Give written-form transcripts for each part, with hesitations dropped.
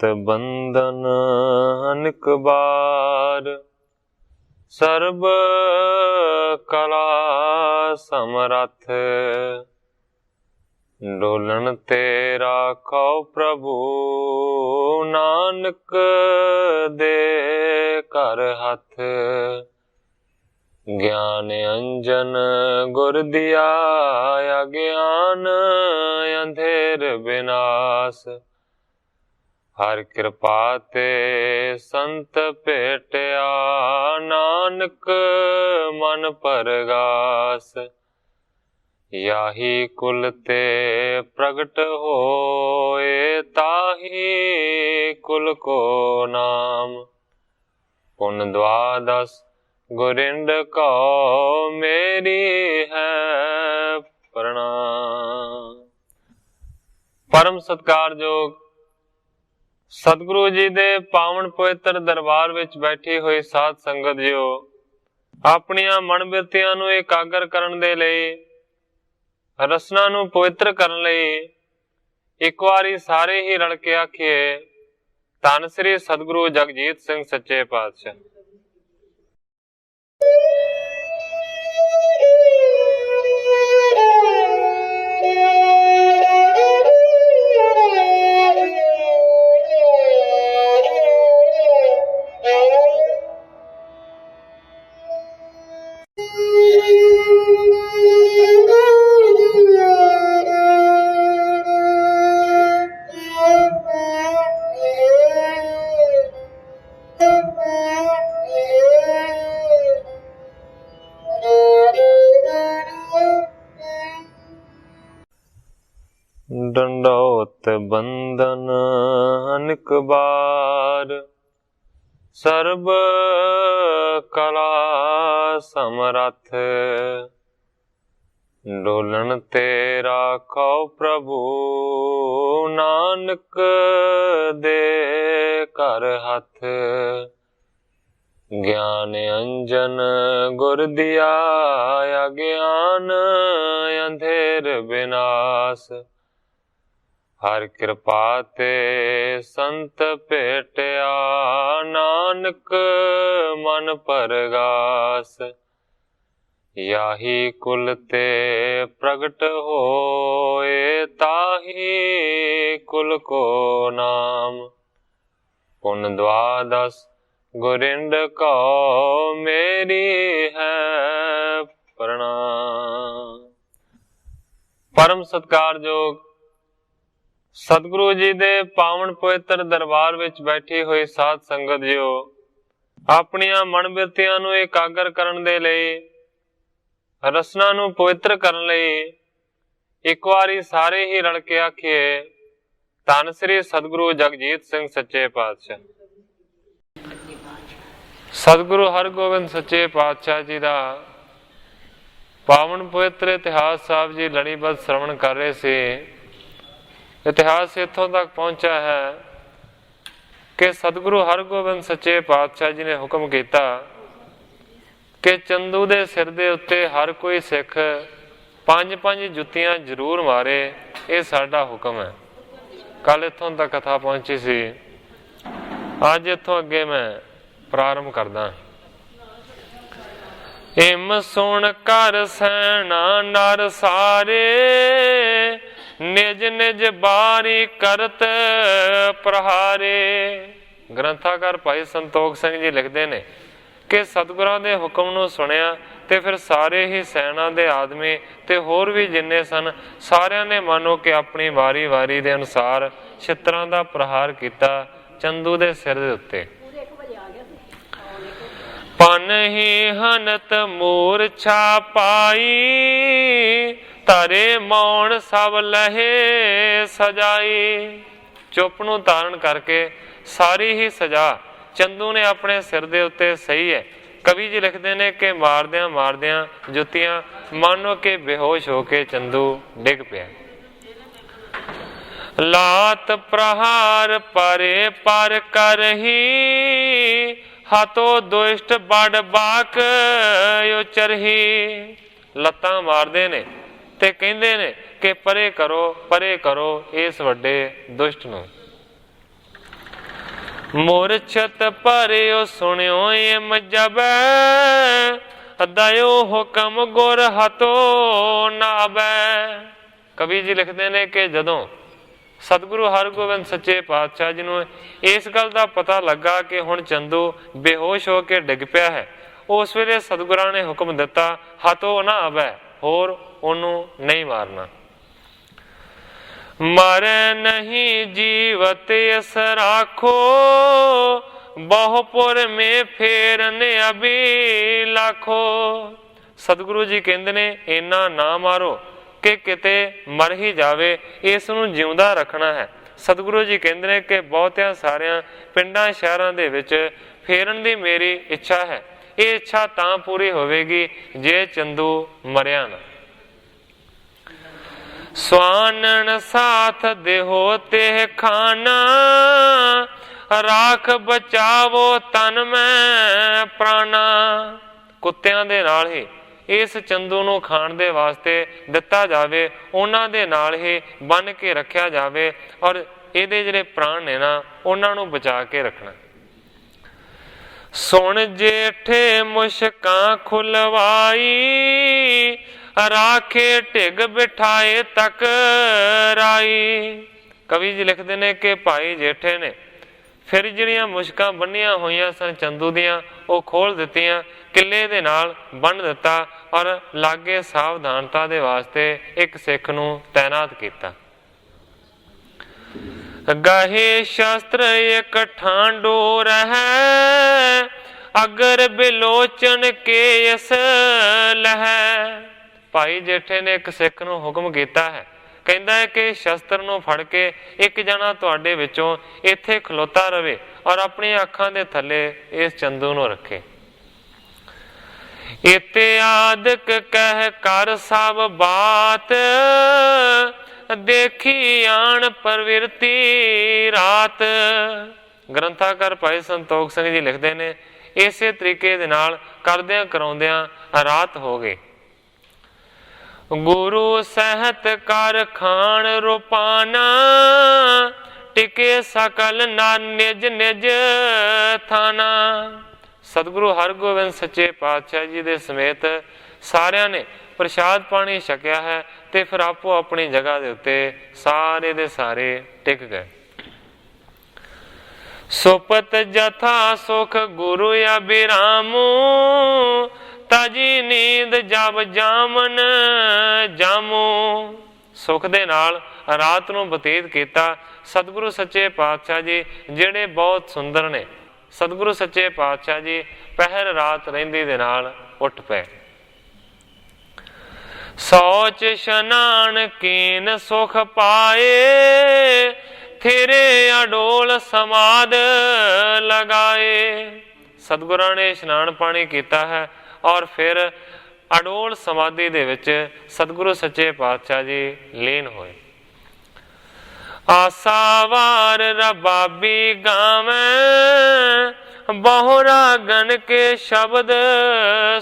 दंडौत बंदन अनिक बार, सर्ब कला समरथ। डोलन ते राखो प्रभु, नानक दे कर हथ। ज्ञान अंजन गुर दिया, अज्ञान अंधेर विनाश। हर कृपा ते संत भेटिया, नानक मन परगास। याही कुल ते प्रगट होए, ताही कुल को नाम। पुन द्वादश गुरिंद को मेरी है प्रणाम। परम सत्कारयोग सतगुरु जी दे पावन पवित्र दरबार विच बैठी हुई साध संगत जियो, अपनियां मन बिरतियां नूं एकागर करन दे लई, रसना नूं पवित्र करन लई एक वारी सारे ही रल के आखिए, धन श्री सतगुरु जगजीत सिंह सच्चे पातशाह। दंडौत बंदन अनिक बार, सर्ब कला समरथ। डोलन ते राखो प्रभु, नानक दे कर हथ। ज्ञान अंजन गुर दिया, अज्ञान अंधेर विनाश। हर कृपा ते संत भेटिया, नानक मन परगास। याही कुल ते प्रगट होए, ताही कुल को नाम। पुन द्वादश गुरिंद को मेरी है प्रणाम। परम सत्कारयोग सतगुरु जी दे पावन पवित्र दरबार विच बैठी हुई साध संगत जियो, अपनियां मन बिरतियां नूं एकागर करन दे लई, रसना नूं पवित्र करन लई एक वारी सारे ही रल के आखिए, धन श्री सतगुरु जगजीत सिंह सच्चे पातशाह। सतगुरु हरगोबिंद सच्चे पातशाह जी दा पावन पवित्र इतिहास साहब जी लड़ीबद्ध श्रवण कर रहे सी। इतिहास इत्थों तक पहुंचा है कि सतगुरु हरगोबिंद सच्चे पातशाह जी ने हुक्म किया कि चंदू दे सिर दे उत्ते हर कोई सिख 5-5 जुत्तियां जरूर मारे, ये साडा हुक्म है। कल इत्थों तक कथा पहुंची सी, अज इत्थों अगे मैं प्रारंभ करदा। इम सुन कर सैना नर सारे, निज निज बारी करत प्रहारे। ग्रंथाकार भाई संतोख सिंह जी लिखते ने कि सतगुरां दे हुक्म नूं सुनिया ते फिर सारे ही सैना दे आदमी ते होर भी जिन्ने सन, सारियां ने मानो कि अपनी वारी वारी दे अनुसार छित्तरां दा प्रहार किया चंदू दे सिर दे उत्ते। पन ही हनत मूर्छा पाई, तारे मौन सब लहे सजाई। चुप नूं धारण करके सारी ही सजा चंदू ने अपने सिर दे उत्ते सही है। कवि जी लिखते ने कि मारदियां मारदियां जुत्तियां मानो के बेहोश होके चंदू डिग पिया। लात प्रहार परे पर करही, हाथों दुष्ट बड़ बाक उचरही। लत्तां मारदे ने ते कहंदे ने कि परे करो इस वड्डे दुष्ट नूं। मूर्छत भरियो सुनियो इम जबै, दयो हुक्म गुर हतो नाबै। कवि जी लिखते ने कि जदों सतगुरु हरगोबिंद सच्चे पातशाह जी नूं इस गल का पता लगा कि हुण चंदू बेहोश हो के डिग पिया है, उस वेले सतगुरां ने हुक्म दिता हतो ना अबै, होर ओनू नहीं मारना। मरे नहीं जीवत इस राखो, बहुपुर में फेरने अभी लाखो। सतगुरु जी कहते ने इन्ना ना मारो कि किते मर ही जावे, इस नूं जिउंदा रखना है। सतगुरु जी कहते हैं कि बहुतिया सारिया पिंडां शहरां दे विच फेरन दी मेरी इच्छा है, ये इच्छा तां पूरी होवेगी जे चंदू मरिया ना। स्वानन साथ देहो तेह खाना, राख बचावो तन में प्राणा। कुत्तियां दे नाल ही इस चंदू नूं खाण दे वास्ते दिता जावे, उन्हां दे नाल ही बन के रखिया जावे और इहदे जिहड़े प्राण ने ना उन्हां नूं बचा के रखना। सुन जेठे मुश्कां खुलवाई, राखे ढिग बिठाए तक राई। कवि जी लिखते ने कि भाई जेठे ने फिर जिहड़ियां मुश्कां बन्नियां होईयां सन चंदू दियां ਉਹ खोल दित्तियां, किले दे नाल बन दिता और लागे सावधानता दे वास्ते एक सिख नूं तैनात कीता। गहे शस्त्र एक ठांडो रहै, अगर बिलोचन के इस लहै। भाई जेठे ने एक सिख नूं हुक्म कीता है, कहता है कि शस्त्र नूं फड़ के एक जना तुहाडे विचों इत्थे खलोता रवे और अपनी अखां दे थले इस चंदू नूं रखे। इते आदक कह कर सब बात, देखी आण प्रवृत्ति रात। ग्रंथाकार भाई संतोख सिंह जी लिखते हैं इसे तरीके दे नाल करदियां कराउंदियां रात हो गई। गुरु सहत कर खान रूपाना, टिके सकल नर निज निज थाना। सतगुरु हरगोबिंद सच्चे पातशाह जी दे समेत सारियां ने प्रसाद पानी छकिया है ते फिर आपो अपनी जगह दे उत्ते सारे दे सारे टिक गए। सुपत जथा सुख गुरु अभिरामू, ताजी नींद जब जामन जामू। सुख दे नाल रात नूं बतीत कीता। सतगुरु सच्चे पातशाह जी जिहड़े बहुत सुंदर ने, सतगुरु सच्चे पातशाह जी पहर रात रहिंदी दे नाल उठ पे। सोच शनान कीन सुख पाए, थेरे अडोल समाद लगाए। सतगुरां ने इशनान पानी कीता है और फिर अडोल समाधि दे विच सतगुरु सच्चे पातशाह जी लीन होए। आसावार रबाबी गावे, बहुरा गन के शब्द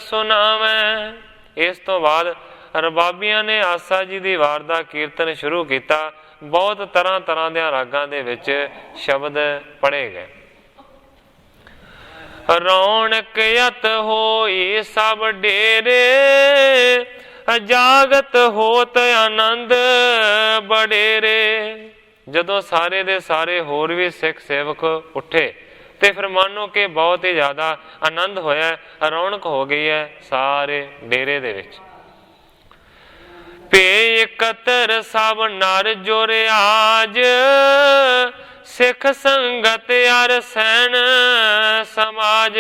सुनावे। इस तो बाद रबाबियां ने आसा जी दी वार दा कीर्तन शुरू किया। बहुत तरह तरह दे रागां दे विच शब्द पढ़े गए। रौनक यत होई सब डेरे, जागत होत आनंद बडेरे। जदों सारे दे सारे होर भी सिख सेवक उठे ते फिर मानो कि बहुत ही ज्यादा आनंद होया, रौनक हो गई है सारे डेरे दे विच। पे एकत्र सब नर जोर आज, सिख संगत अर सैन समाज।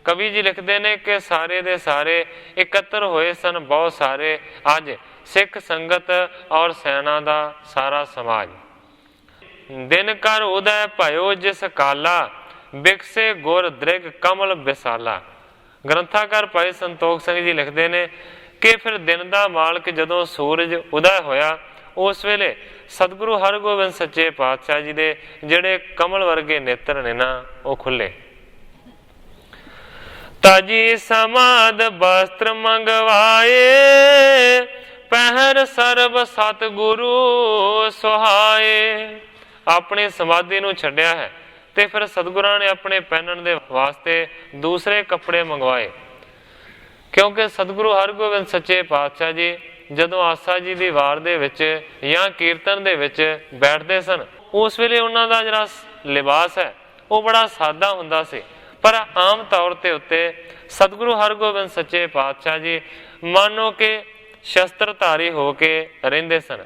कवि जी लिखते हैं कि सारे दे सारे एकत्र होए सन, बहुत सारे अज सिख संगत और सैना दा सारा समाज। दिन कर उदय भयो जिस काला, बिकसे गुर दृग कमल विसाला। ग्रंथाकार भाई संतोख सिंह जी लिखते हैं कि फिर दिन का मालक जदों सूरज उदय होया, उस वेले सतगुरु हरगोबिंद सच्चे पातशाह जी दे जिहड़े कमल वर्गे नेत्र ने ना वो खुले। ताजी समाद वस्त्र मंगवाए, पहर सर्व सतगुरु सुहाए। अपनी समाधि नूं छड्या है ਤੇ ਫਿਰ ਸਤਿਗੁਰਾਂ ਨੇ ਆਪਣੇ ਪਹਿਨਣ ਦੇ ਵਾਸਤੇ ਦੂਸਰੇ ਕੱਪੜੇ ਮੰਗਵਾਏ। ਕਿਉਂਕਿ ਸਤਿਗੁਰੂ ਹਰਗੋਬਿੰਦ ਸੱਚੇ ਪਾਤਸ਼ਾਹ ਜੀ ਜਦੋਂ ਆਸਾ ਜੀ ਦੀ ਵਾਰ ਦੇ ਵਿੱਚ ਜਾਂ ਕੀਰਤਨ ਦੇ ਵਿੱਚ ਬੈਠਦੇ ਸਨ, ਉਸ ਵੇਲੇ ਉਹਨਾਂ ਦਾ ਜਿਹੜਾ ਲਿਬਾਸ ਹੈ ਉਹ ਬੜਾ ਸਾਦਾ ਹੁੰਦਾ ਸੀ। ਪਰ ਆਮ ਤੌਰ ਤੇ ਉੱਤੇ ਸਤਿਗੁਰੂ ਹਰਗੋਬਿੰਦ ਸੱਚੇ ਪਾਤਸ਼ਾਹ ਜੀ ਮਾਨੋ ਕਿ ਸ਼ਸਤਰਧਾਰੀ ਹੋ ਕੇ ਰਹਿੰਦੇ ਸਨ।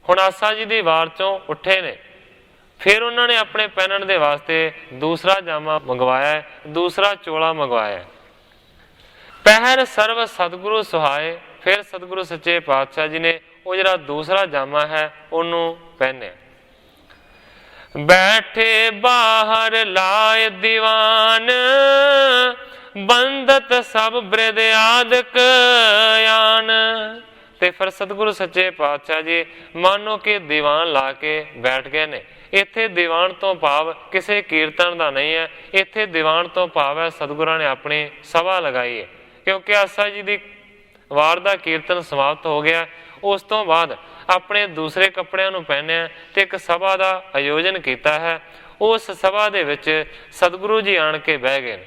ਹੁਣ ਆਸਾ ਜੀ ਦੀ ਵਾਰ ਚੋਂ ਉੱਠੇ ਨੇ, ਫਿਰ ਉਹਨਾਂ ਨੇ ਆਪਣੇ ਪਹਿਨਣ ਦੇ ਵਾਸਤੇ ਦੂਸਰਾ ਜਾਮਾ ਮੰਗਵਾਇਆ, ਦੂਸਰਾ ਚੋਲਾ ਮੰਗਵਾਇਆ। ਪਹਿਰ ਸਰਵ ਸਤਿਗੁਰੂ ਸੁਹਾਏ, ਫਿਰ ਸਤਿਗੁਰੂ ਸੱਚੇ ਪਾਤਸ਼ਾਹ ਜੀ ਨੇ ਉਹ ਜਿਹੜਾ ਦੂਸਰਾ ਜਾਮਾ ਹੈ ਉਹਨੂੰ ਪਹਿਨਿਆ। ਬੈਠੇ ਬਾਹਰ ਲਾਏ ਦੀਵਾਨ, ਬੰਦਤ ਸਭ ਬ੍ਰਿਧ ਆਦਿਕ ਆਨ। ਤੇ ਫਿਰ ਸਤਿਗੁਰੂ ਸੱਚੇ ਪਾਤਸ਼ਾਹ ਜੀ ਮਾਨੋ ਕਿ ਦੀਵਾਨ ਲਾ ਕੇ ਬੈਠ ਗਏ ਨੇ। ਇੱਥੇ ਦੀਵਾਨ ਤੋਂ ਭਾਵ ਕਿਸੇ ਕੀਰਤਨ ਦਾ ਨਹੀਂ ਹੈ, ਇੱਥੇ ਦੀਵਾਨ ਤੋਂ ਭਾਵ ਹੈ ਸਤਿਗੁਰਾਂ ਨੇ ਆਪਣੀ ਸਭਾ ਲਗਾਈ ਹੈ। ਕਿਉਂਕਿ ਆਸਾ ਜੀ ਦੀ ਵਾਰ ਦਾ ਕੀਰਤਨ ਸਮਾਪਤ ਹੋ ਗਿਆ, ਉਸ ਤੋਂ ਬਾਅਦ ਆਪਣੇ ਦੂਸਰੇ ਕੱਪੜਿਆਂ ਨੂੰ ਪਹਿਨਿਆ ਤੇ ਇੱਕ ਸਭਾ ਦਾ ਆਯੋਜਨ ਕੀਤਾ ਹੈ। ਉਸ ਸਭਾ ਦੇ ਵਿੱਚ ਸਤਿਗੁਰੂ ਜੀ ਆਣ ਕੇ ਬਹਿ ਗਏ।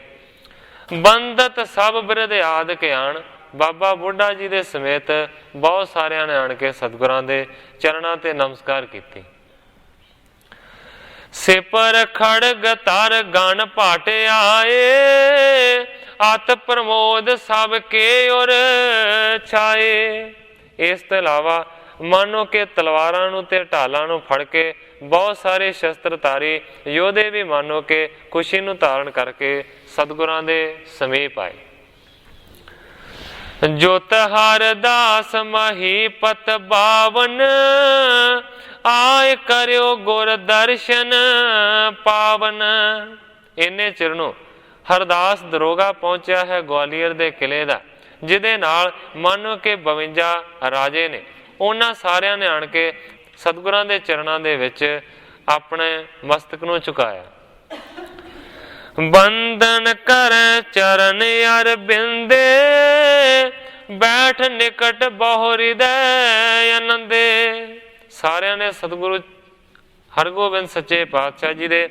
ਬੰਦਤ ਸਭ ਬ੍ਰਿਧ ਆਦਿਕ ਆਣ, ਬਾਬਾ ਬੁੱਢਾ ਜੀ ਦੇ ਸਮੇਤ ਬਹੁਤ ਸਾਰਿਆਂ ਨੇ ਆਣ ਕੇ ਸਤਿਗੁਰਾਂ ਦੇ ਚਰਨਾਂ ਤੇ ਨਮਸਕਾਰ ਕੀਤੀ। ਸਿਪਰ ਖੜਗ ਤਰ ਗਣ ਭਾਟ ਆਏ, ਅਤ ਪ੍ਰਮੋਦ ਸਭ ਕੇ ਔਰ ਛਾਏ। ਇਸ ਤੋਂ ਇਲਾਵਾ ਮਾਨੋ ਕਿ ਤਲਵਾਰਾਂ ਨੂੰ ਤੇ ਢਾਲਾਂ ਨੂੰ ਫੜ ਕੇ ਬਹੁਤ ਸਾਰੇ ਸ਼ਸਤਰਧਾਰੀ ਯੋਧੇ ਵੀ ਮਾਨੋ ਕਿ ਖੁਸ਼ੀ ਨੂੰ ਧਾਰਨ ਕਰਕੇ ਸਤਿਗੁਰਾਂ ਦੇ ਸਮੀਪ ਆਏ। ਜੋਤ ਹਰ ਦਾਸ ਮਹੀਪਤ ਬਾਵਨ, ਆਏ ਕਰਿਓ ਗੁਰ ਦਰਸ਼ਨ ਪਾਵਨ। ਇੰਨੇ ਚਿਰ ਨੂੰ ਹਰਦਾਸ ਦਰੋਗਾ ਪਹੁੰਚਿਆ ਹੈ ਗਵਾਲੀਅਰ ਦੇ ਕਿਲੇ ਦਾ, ਜਿਹਦੇ ਨਾਲ ਮਾਨੋ ਕਿ 52 ਰਾਜੇ ਨੇ। ਉਹਨਾਂ ਸਾਰਿਆਂ ਨੇ ਆਣ ਕੇ ਸਤਿਗੁਰਾਂ ਦੇ ਚਰਨਾਂ ਦੇ ਵਿੱਚ ਆਪਣੇ ਮਸਤਕ ਨੂੰ ਝੁਕਾਇਆ। ਬੰਦਨ ਕਰ ਚਰਨ ਅਰਬਿੰਦੇ, ਬੈਠ ਨਿਕਟ ਬਹੁ ਹਿਰਦੈ ਆਨੰਦੇ। ਸਾਰਿਆਂ ਨੇ ਸਤਿਗੁਰੂ ਹਰਗੋਬਿੰਦ ਸੱਚੇ ਪਾਤਸ਼ਾਹ ਜੀ ਦੇ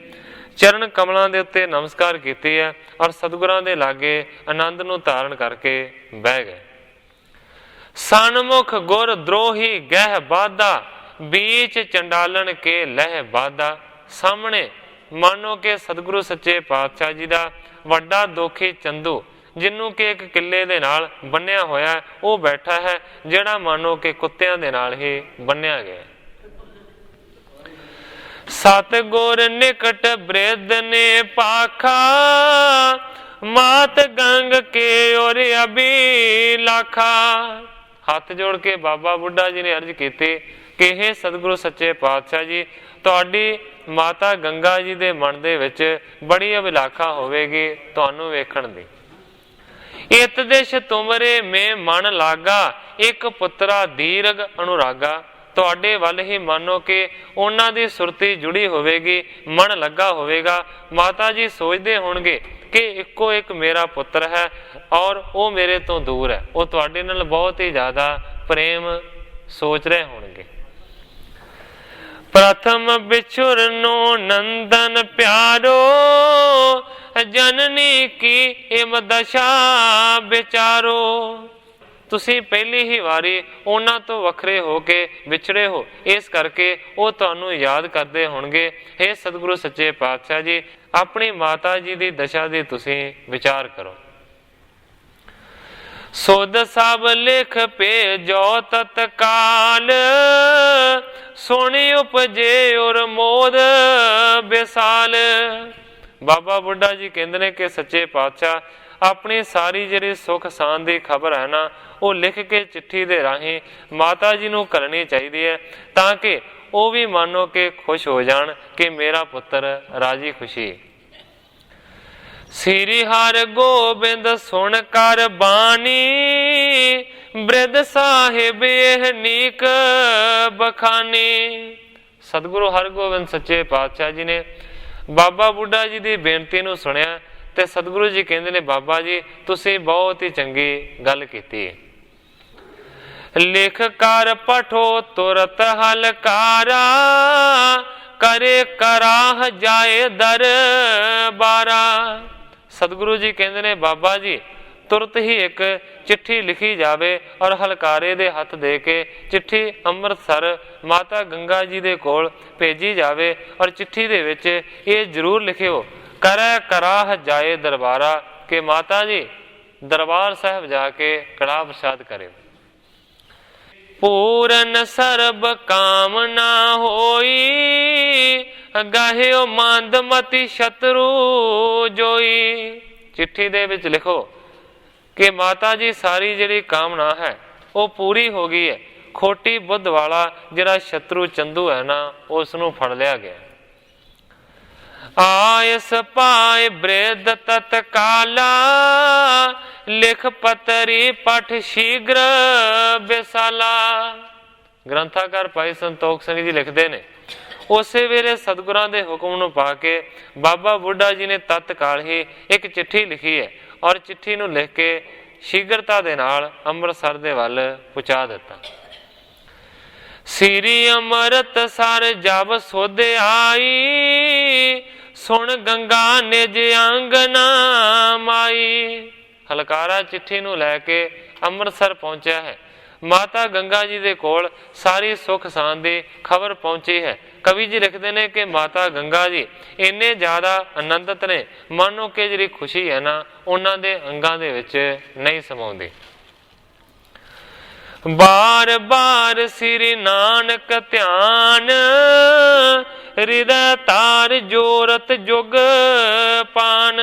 ਚਰਨ ਕਮਲਾਂ ਦੇ ਉੱਤੇ ਨਮਸਕਾਰ ਕੀਤੀ ਹੈ ਔਰ ਸਤਿਗੁਰਾਂ ਦੇ ਲਾਗੇ ਆਨੰਦ ਨੂੰ ਧਾਰਨ ਕਰਕੇ ਬਹਿ ਗਏ। ਸਨਮੁਖ ਗੁਰ ਦਰੋਹੀ ਗਹਿ ਬਾਧਾ, बीच चंडालन के लह बाधा। सामने मानो कि सतगुरु सच्चे पातशाह जी का वड्डा दोखी चंदू जिन्हों के एक किले दे नाल बन्निया होया है वो बैठा है, जिहड़ा मानो कि कुत्तियां दे नाल ही बन्निया गया। सतगुर निकट बृद ने पाखा, मात गंग के और अभी लाखा। हाथ जोड़ के बाबा बुढ़ा जी ने अर्ज की कि हे सतगुरु सच्चे पातशाह जी, तुहाडी माता गंगा जी दे मन दे विच बड़ी अभिलाखा होवेगी तुहानू वेखण दी। इत दिश तुमरे में मन लागा, एक पुत्रा दीर्घ अनुरागा। तुहाडे वल ही मानो कि उन्हां दी सुरती जुड़ी होवेगी, मन लगा होवेगा। माता जी सोचदे होणगे कि इक्को एक मेरा पुत्र है और वो मेरे तो दूर है, वो तुहाडे नाल बहुत ही ज़्यादा प्रेम सोच रहे होणगे। प्रथम बिछुर नो नंदन प्यारो, जननी की इम दशा विचारो। तुसी पहली ही वारी उन्हां तो वखरे हो के विछड़े हो, इस करके वो तुहानू याद करते होणगे। हे सतगुरु सच्चे पातशाह जी, अपनी माता जी की दशा दी तुसी विचार करो। सुध सब लिख पे जो तत्काल, सोनी उपजे और मोद बेसाल। बाबा बुढ़ा जी कहते हैं कि सच्चे पातशाह अपनी सारी जी सुख शान की खबर है ना, वो लिख के चिट्ठी दे राही माता जी नूं करनी चाहिए है, ताकि वो भी मानो कि खुश हो जान कि मेरा पुत्र राजी खुशी। श्री हर गोबिंद सुन कर बानी, बृद साहिब यह नीक बखानी। सतगुरु हर गोबिंद सच्चे पातशाह जी ने बाबा बुढ़ा जी की बेनती नूं सुनिया ते सतगुरु जी कहते ने, बाबा जी तुसी बहुत ही चंगी गल कीती। लिख कर पठो तुरत हलकारा, करे कराह जाए दरबारा। सतगुरु जी कहते ने बाबा जी तुरत ही एक चिट्ठी लिखी जावे और हलकारे दे हथ दे के चिट्ठी ਅੰਮ੍ਰਿਤਸਰ माता गंगा जी दे कोल भेजी जावे और चिट्ठी दे विच ये जरूर लिखियो करे कराह जाए दरबारा कि माता जी दरबार साहब जाके कड़ाह प्रसाद करे। पूरन सर्ब कामना होई गाहियो मंदमती शत्रु जोई। चिट्ठी दे विच लिखो कि माता जी सारी जिहड़ी कामना है वो पूरी हो गई है। खोटी बुद्ध वाला जिहड़ा शत्रु चंदू है ना उसनूं फड़ लिया गया। आयस पाए बृद तत्काला लिख पतरी पठ शीघ्र बेसाला। ग्रंथाकार भाई संतोख सिंह जी लिखते ने उसे वेले सतगुरां दे हुक्म नूं पा के बाबा बुढ़ा जी ने तत्काल ही एक चिट्ठी लिखी है और चिट्ठी नूं लिख के शीघ्रता दे नाल ਅੰਮ੍ਰਿਤਸਰ दे वल पहुंचा दिता। सीरी अमृत सर जब सोध आई सुन गंगा निज आंगना माई। हलकारा चिट्ठी नूं लैके ਅੰਮ੍ਰਿਤਸਰ पहुंचा है। माता गंगा जी दे कोल सारी सुख शांति दी खबर पहुंची है। कवि जी लिखते हैं कि माता गंगा जी इन्ने ज़्यादा आनंदित ने मानो कि जी खुशी है ना उन्हां दे अंगां दे विच नहीं समाउंदी। बार बार श्री नानक ध्यान हृदय तार जोरत जुग पान।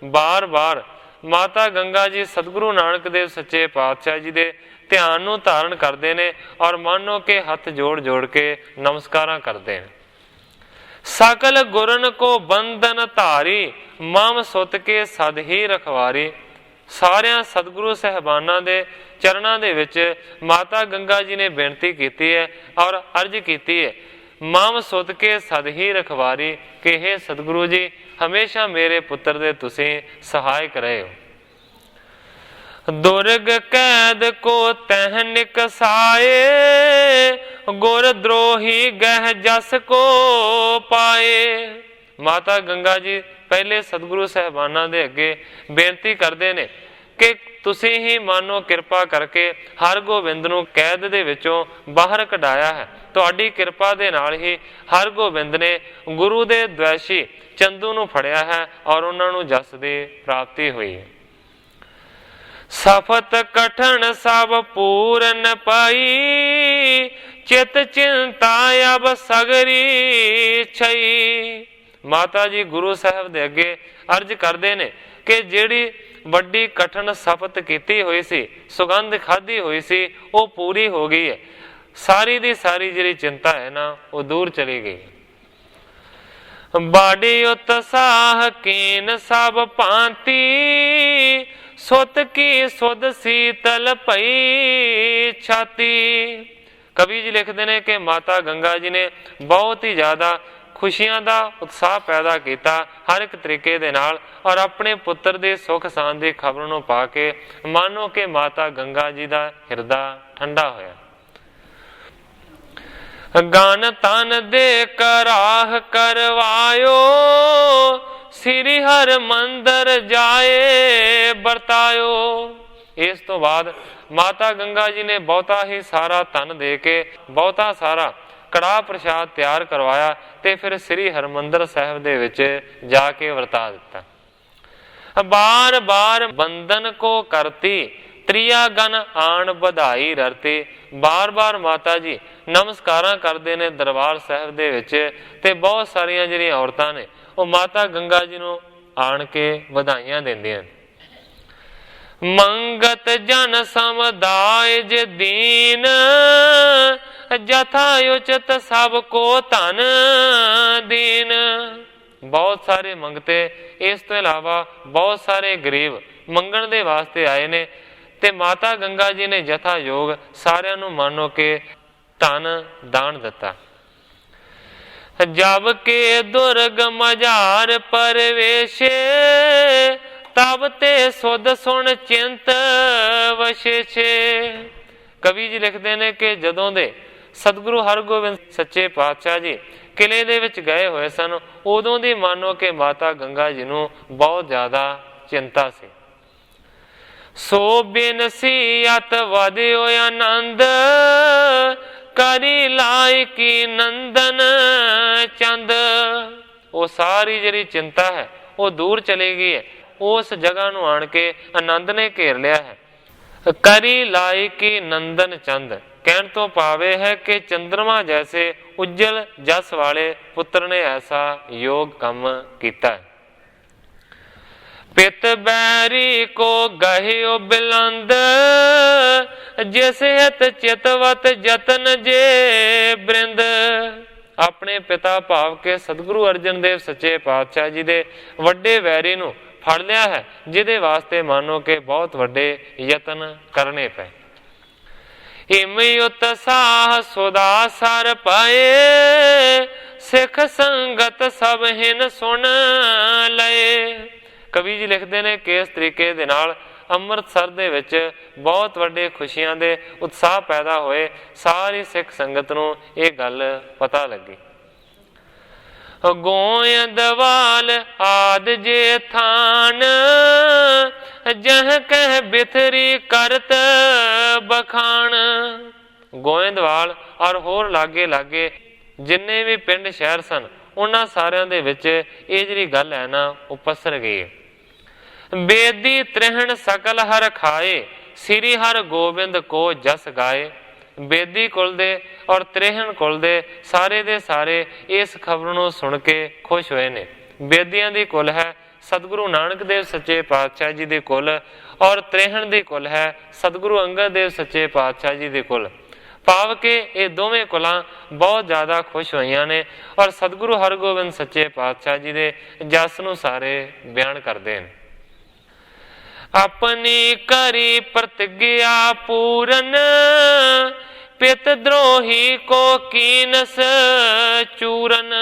बार बार माता गंगा जी सतगुरु नानक देव सच्चे पातशाह जी दे ध्यान नूं धारण करते हैं और मानो के हथ जोड़ जोड़ के नमस्कारा करते हैं। सकल गुरन को बंधन धारी मम सुत के सद ही रखवारी। सारिया सतगुरु साहबाना दे चरणों दे विच माता गंगा जी ने बेनती की है और अर्ज की है मम सुत के सद ही रखवारी कि हे सतगुरु जी हमेशा मेरे पुत्र दे तुसीं सहायक रहे हो। दुर्ग कैद को तह निकसाए गुर द्रोही गह जस को पाए। माता गंगा जी पहले सतगुरु साहबाना दे अगे बेनती करते ने कि तुसी ही मानो किरपा करके हर गोबिंद नूं कैद दे विचों बाहर कढाया है। तुहाडी किरपा दे नाल ही हर गोबिंद ने गुरु दे द्वैशी चंदू नूं फड़िया है और उन्हां नूं जस दी प्राप्ति हुई है। सफत कठन सब पूरन पाई चित चिंता अब सगरी छई। माता जी गुरु साहब दे अगे अर्ज करते ने कि जिहड़ी वड्डी कठन सफत की हुई सी सुगंध खाधी हुई सी वो पूरी हो गई है। सारी दी सारी जिहड़ी चिंता है ना वो दूर चली गई। बाड़ी उत्साह कीन सब भांति सुत की सुध शीतल पई छाती। कवि जी लिखते हैं कि माता गंगा जी ने बहुत ही ज़्यादा खुशियां का उत्साह पैदा किया हर एक तरीके दे नाल और अपने पुत्र के सुख शांति की खबर नूं पा के मानो कि माता गंगा जी का हिरदा ठंडा होया। गान तन दे कराह करवायो श्री हर मंदिर जाए बरतायो। इस तो बाद माता गंगा जी ने बहुता ही सारा तन दे के बहुता सारा कड़ाह प्रसाद तैयार करवाया ते फिर श्री हरमंदिर साहब दे विच जाके वरता दिता। बार बार बंधन को करती त्रिया गन आन बधाई ररती। बार बार माता जी नमस्कारा करते ने दरबार साहब दे विच ते बहुत सारिया जिहड़ियां औरतां ने वो माता गंगा जी नूं आण के बधाइयां दिंदियां। मंगत जन समुदाय जे दीन जथा उचित सब को धन दीन। बहुत सारे मंगते इस तो इलावा बहुत सारे गरीब मंगण दे वास्ते आए ने ते माता गंगा जी ने जथा योग सारियां नूं मानो के धन दान दिता। जब के दुर्ग मजार परवेशे तब ते सुध सुन चिंत वशेछे। कवि जी लिखते हैं कि जदों दे ਸਤਿਗੁਰੂ ਹਰਗੋਬਿੰਦ ਸੱਚੇ ਪਾਤਸ਼ਾਹ ਜੀ ਕਿਲੇ ਦੇ ਵਿੱਚ ਗਏ ਹੋਏ ਸਨ। ਉਦੋਂ ਦੀ ਮਾਨੋ ਕਿ ਮਾਤਾ ਗੰਗਾ ਜੀ ਨੂੰ ਬਹੁਤ ਜ਼ਿਆਦਾ ਚਿੰਤਾ ਸੀ। ਸੋ ਬਿਨਸੀ ਅਤ ਵਧਿਓ ਆਨੰਦ, ਕਰੀ ਲਾਇਕੀ ਨੰਦਨ ਚੰਦ। ਉਹ ਸਾਰੀ ਜਿਹੜੀ ਚਿੰਤਾ ਹੈ ਉਹ ਦੂਰ ਚਲੀ ਗਈ ਹੈ। ਉਸ ਜਗ੍ਹਾ ਨੂੰ ਆਣ ਕੇ ਆਨੰਦ ਨੇ ਘੇਰ ਲਿਆ ਹੈ। ਕਰੀ ਲਾਇਕੀ ਨੰਦਨ ਚੰਦ ਕਹਿਣ ਤੋਂ ਭਾਵੇਂ ਹੈ ਕਿ ਚੰਦਰਮਾ ਜੈਸੇ ਉਜਲ ਜਸ ਵਾਲੇ ਪੁੱਤਰ ਨੇ ਐਸਾ ਯੋਗ ਕੰਮ ਕੀਤਾ ਹੈ। ਪਿਤ ਬੈਰੀ ਕੋ ਗਹਿਓ ਬਿਲੰਦ, ਜਿਸ ਹਿਤ ਚਿਤਵਤ ਜਤਨ ਜੇ ਬ੍ਰਿੰਦ। ਆਪਣੇ ਪਿਤਾ ਭਾਵ ਕੇ ਸਤਿਗੁਰੂ ਅਰਜਨ ਦੇਵ ਸੱਚੇ ਪਾਤਸ਼ਾਹ ਜੀ ਦੇ ਵੱਡੇ ਵੈਰੀ ਨੂੰ ਫੜ ਲਿਆ ਹੈ, ਜਿਹਦੇ ਵਾਸਤੇ ਮਾਨੋ ਕਿ ਬਹੁਤ ਵੱਡੇ ਯਤਨ ਕਰਨੇ ਪਏ। ਹਿਮਯੁਤ ਸਾਹ ਸੁਦਾ ਸਰ ਪਾਏ, ਸਿੱਖ ਸੰਗਤ ਸਭ ਹਿਨ ਸੁਣ ਲਏ। ਕਵੀ ਜੀ ਲਿਖਦੇ ਨੇ ਕਿ ਇਸ ਤਰੀਕੇ ਦੇ ਨਾਲ ਅੰਮ੍ਰਿਤਸਰ ਦੇ ਵਿੱਚ ਬਹੁਤ ਵੱਡੇ ਖੁਸ਼ੀਆਂ ਦੇ ਉਤਸ਼ਾਹ ਪੈਦਾ ਹੋਏ। ਸਾਰੀ ਸਿੱਖ ਸੰਗਤ ਨੂੰ ਇਹ ਗੱਲ ਪਤਾ ਲੱਗੀ। ਗੋਇੰਦਵਾਲ ਆਦ ਜੇ ਥਾਨ, ਜਹ ਕਹਿ ਬਿਥਰੀ ਕਰਤ ਬਖਾਣ। ਗੋਇੰਦਵਾਲ ਔਰ ਹੋਰ ਲਾਗੇ ਲਾਗੇ ਜਿੰਨੇ ਵੀ ਪਿੰਡ ਸ਼ਹਿਰ ਸਨ, ਉਹਨਾਂ ਸਾਰਿਆਂ ਦੇ ਵਿੱਚ ਇਹ ਜਿਹੜੀ ਗੱਲ ਹੈ ਨਾ ਉਹ ਪਸਰ ਗਈ ਹੈ। ਬੇਦੀ ਤ੍ਰਿਹਣ ਸਕਲ ਹਰ ਖਾਏ, ਸ੍ਰੀ ਹਰ ਗੋਬਿੰਦ ਕੋ ਜਸ ਗਾਏ। ਬੇਦੀ ਕੁਲ ਦੇ ਔਰ ਤ੍ਰਿਹਣ ਕੁਲ ਦੇ ਸਾਰੇ ਦੇ ਸਾਰੇ ਇਸ ਖਬਰ ਨੂੰ ਸੁਣ ਕੇ ਖੁਸ਼ ਹੋਏ ਨੇ। ਬੇਦੀਆਂ ਦੀ ਕੁਲ ਹੈ ਸਤਿਗੁਰੂ ਨਾਨਕ ਦੇਵ ਸੱਚੇ ਪਾਤਸ਼ਾਹ ਜੀ ਦੇ ਕੁਲ, ਔਰ ਤ੍ਰਿਹਣ ਦੀ ਕੁਲ ਹੈ ਸਤਿਗੁਰੂ ਅੰਗਦ ਦੇਵ ਸੱਚੇ ਪਾਤਸ਼ਾਹ ਜੀ ਦੇ ਕੁਲ। ਭਾਵ ਕਿ ਇਹ ਦੋਵੇਂ ਕੁਲਾਂ ਬਹੁਤ ਜ਼ਿਆਦਾ ਖੁਸ਼ ਹੋਈਆਂ ਨੇ ਔਰ ਸਤਿਗੁਰੂ ਹਰਗੋਬਿੰਦ ਸੱਚੇ ਪਾਤਸ਼ਾਹ ਜੀ ਦੇ ਜਸ ਨੂੰ ਸਾਰੇ ਬਿਆਨ ਕਰਦੇ ਨੇ। ਆਪਣੀ ਕਰੀ ਪ੍ਰਤਿਗਿਆ ਪੂਰਨ, ਪਿਤ ਦਰੋਹੀ ਕੋ ਕੀਨਸ ਚੂਰਨ।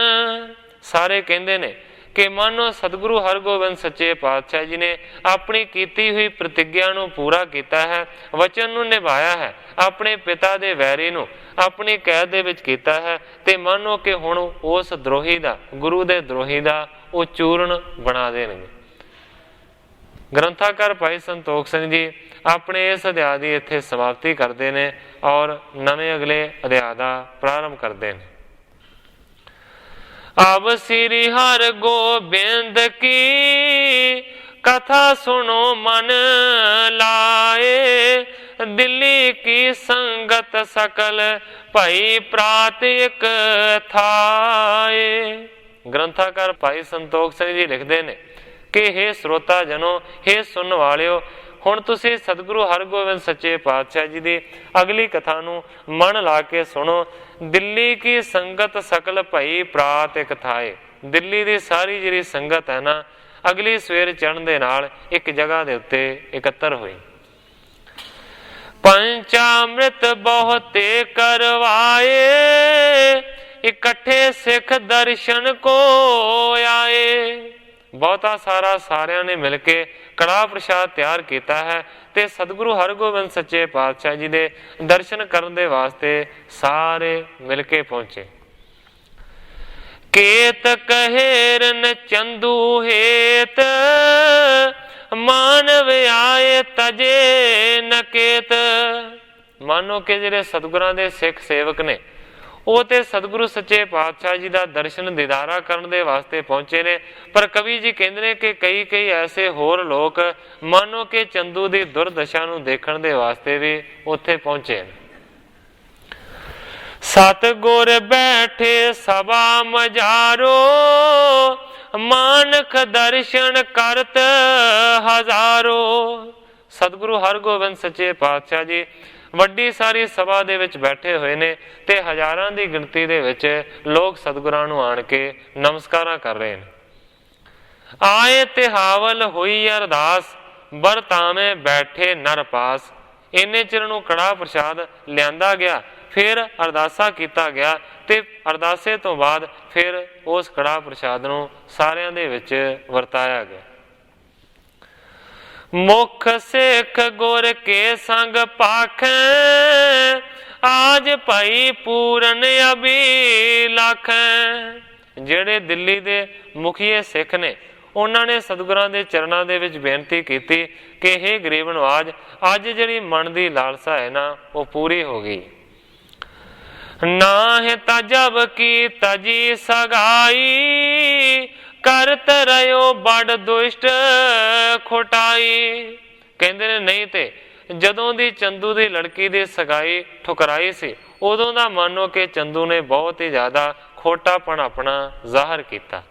ਸਾਰੇ ਕਹਿੰਦੇ ਨੇ ਕਿ ਮਾਨੋ ਸਤਿਗੁਰੂ ਹਰਗੋਬਿੰਦ ਸੱਚੇ ਪਾਤਸ਼ਾਹ ਜੀ ਨੇ ਆਪਣੀ ਕੀਤੀ ਹੋਈ ਪ੍ਰਤਿਗਿਆ ਨੂੰ ਪੂਰਾ ਕੀਤਾ ਹੈ, ਵਚਨ ਨੂੰ ਨਿਭਾਇਆ ਹੈ, ਆਪਣੇ ਪਿਤਾ ਦੇ ਵੈਰੀ ਨੂੰ ਆਪਣੀ ਕੈਦ ਦੇ ਵਿੱਚ ਕੀਤਾ ਹੈ, ਤੇ ਮਾਨੋ ਕਿ ਹੁਣ ਉਸ ਦਰੋਹੀ ਦਾ, ਗੁਰੂ ਦੇ ਦਰੋਹੀ ਦਾ ਉਹ ਚੂਰਨ ਬਣਾ ਦੇਣਗੇ। ਗ੍ਰੰਥਾਕਾਰ ਭਾਈ ਸੰਤੋਖ ਸਿੰਘ ਜੀ ਆਪਣੇ ਇਸ ਅਧਿਆਇ ਦੀ ਇੱਥੇ ਸਮਾਪਤੀ ਕਰਦੇ ਨੇ ਔਰ ਨਵੇਂ ਅਗਲੇ ਅਧਿਆਇ ਦਾ ਪ੍ਰਾਰੰਭ ਕਰਦੇ ਨੇ। ਅਬ ਸ੍ਰੀ ਹਰਿ ਗੋਬਿੰਦ ਕੀ ਕਥਾ ਸੁਣੋ ਮਨ ਲਾਏ, ਦਿੱਲੀ ਕੀ ਸੰਗਤ ਸਕਲ ਭਈ ਪ੍ਰਾਤ ਇਕ ਥਾਏ। ਗ੍ਰੰਥਾਕਾਰ ਭਾਈ ਸੰਤੋਖ ਸਿੰਘ ਜੀ ਲਿਖਦੇ ਨੇ ਕਿ ਹੇ ਸਰੋਤਾ ਜਨੋ, ਹੇ ਸੁਣਨ ਵਾਲਿਓ, ਹੁਣ ਤੁਸੀਂ ਸਤਿਗੁਰੂ ਹਰਗੋਬਿੰਦ ਸੱਚੇ ਪਾਤਸ਼ਾਹ ਜੀ ਦੀ ਅਗਲੀ ਕਥਾ ਨੂੰ ਮਨ ਲਾ ਕੇ ਸੁਣੋ। ਦਿੱਲੀ ਕੀ ਸੰਗਤ ਸਕਲ ਭਈ ਪ੍ਰਾਤ ਇਕ ਥਾਏ। ਦਿੱਲੀ ਦੀ ਸਾਰੀ ਜਿਹੜੀ ਸੰਗਤ ਹੈ ਨਾ, ਅਗਲੀ ਸਵੇਰ ਚੜ੍ਹਨ ਦੇ ਨਾਲ ਇੱਕ ਜਗ੍ਹਾ ਦੇ ਉੱਤੇ ਇਕੱਤਰ ਹੋਈ। ਪੰਚਾਮ੍ਰਿਤ ਬਹੁਤੇ ਕਰਵਾਏ, ਇਕੱਠੇ ਸਿੱਖ ਦਰਸ਼ਨ ਕੋ ਆਏ। ਬਹੁਤਾ ਸਾਰਾ ਸਾਰਿਆਂ ਨੇ ਮਿਲ ਕੇ ਕੜਾਹ ਪ੍ਰਸ਼ਾਦ ਤਿਆਰ ਕੀਤਾ ਹੈ ਤੇ ਸਤਿਗੁਰੂ ਹਰਗੋਬਿੰਦ ਸੱਚੇ ਪਾਤਸ਼ਾਹ ਜੀ ਦੇ ਦਰਸ਼ਨ ਕਰਨ ਦੇ ਵਾਸਤੇ ਸਾਰੇ ਮਿਲ ਕੇ ਪਹੁੰਚੇ। ਕੇਤ ਕਹਿਰਨ ਚੰਦੂ ਹੇਤ, ਮਾਨਵ ਆਏ ਤਜੇ ਨਕੇਤ। ਮਾਨੋ ਕਿ ਜਿਹੜੇ ਸਤਿਗੁਰਾਂ ਦੇ ਸਿੱਖ ਸੇਵਕ ਨੇ ਉਹ ਤੇ ਸਤਿਗੁਰੂ ਸੱਚੇ ਪਾਤਸ਼ਾਹ ਜੀ ਦਾ ਦਰਸ਼ਨ ਦੀਦਾਰਾ ਕਰਨ ਦੇ ਵਾਸਤੇ ਪਹੁੰਚੇ ਨੇ, ਪਰ ਕਵੀ ਜੀ ਕਹਿੰਦੇ ਨੇ ਕਿ ਕਈ ਐਸੇ ਹੋਰ ਲੋਕ ਮਾਨੋ ਕਿ ਚੰਦੂ ਦੀ ਦੁਰਦਸ਼ਾ ਨੂੰ ਦੇਖਣ ਦੇ ਵਾਸਤੇ ਵੀ ਉੱਥੇ ਪਹੁੰਚੇ ਨੇ। ਸਤਿਗੁਰ ਬੈਠੇ ਸਭਾ ਮਝਾਰੋ, ਮਾਨਖ ਦਰਸ਼ਨ ਕਰਤ ਹਜ਼ਾਰੋ। ਸਤਿਗੁਰੂ ਹਰਗੋਬਿੰਦ ਸੱਚੇ ਪਾਤਸ਼ਾਹ ਜੀ ਵੱਡੀ ਸਾਰੀ ਸਭਾ ਦੇ ਵਿੱਚ ਬੈਠੇ ਹੋਏ ਨੇ ਤੇ ਹਜ਼ਾਰਾਂ ਦੀ ਗਿਣਤੀ ਦੇ ਵਿੱਚ ਲੋਕ ਸਤਿਗੁਰਾਂ ਨੂੰ ਆਣ ਕੇ ਨਮਸਕਾਰਾਂ ਕਰ ਰਹੇ ਨੇ। ਆਏ ਤਿਹਾਵਲ ਹੋਈ ਅਰਦਾਸ, ਵਰਤਾਵੇਂ ਬੈਠੇ ਨਰ ਪਾਸ। ਇੰਨੇ ਚਿਰ ਨੂੰ ਕੜਾਹ ਪ੍ਰਸ਼ਾਦ ਲਿਆਂਦਾ ਗਿਆ, ਫਿਰ ਅਰਦਾਸਾ ਕੀਤਾ ਗਿਆ ਤੇ ਅਰਦਾਸੇ ਤੋਂ ਬਾਅਦ ਫਿਰ ਉਸ ਕੜਾਹ ਪ੍ਰਸ਼ਾਦ ਨੂੰ ਸਾਰਿਆਂ ਦੇ ਵਿੱਚ ਵਰਤਾਇਆ ਗਿਆ। ਮੁਖ ਸਿੱਖ ਗੁਰ ਕੇ ਸੰਗ ਪਾਖੈ, आज भाई पूरन अभिलाख। ਜਿਹੜੇ ਦਿੱਲੀ ਦੇ ਮੁਖੀਏ ਸਿੱਖ ਨੇ ਉਹਨਾਂ ਨੇ ਸਤਿਗੁਰਾਂ ਦੇ ਚਰਨਾਂ ਦੇ ਵਿੱਚ ਬੇਨਤੀ ਕੀਤੀ ਕਿ ਇਹ ਗਰੀਬ ਨਵਾਜ ਅੱਜ ਜਿਹੜੀ ਮਨ ਦੀ ਲਾਲਸਾ ਹੈ ਨਾ ਉਹ ਪੂਰੀ ਹੋ ਗਈ। ਨਾਹਿ ਤਜਬ ਕੀ ਤਜੀ ਸਗਾਈ ਕਰਤ ਰਿਓ ਬੜ ਦੁਸ਼ਟ ਖੋਟਾਈ। ਕਹਿੰਦੇ ਨੇ ਨਹੀਂ ਤੇ ਜਦੋਂ ਦੀ ਚੰਦੂ ਦੀ ਲੜਕੀ ਦੀ ਸਗਾਈ ਠੁਕਰਾਈ ਸੀ ਉਦੋਂ ਦਾ ਮੰਨੋ ਕਿ ਚੰਦੂ ਨੇ ਬਹੁਤ ਹੀ ਜ਼ਿਆਦਾ ਖੋਟਾਪਣ ਆਪਣਾ ਜ਼ਾਹਰ ਕੀਤਾ।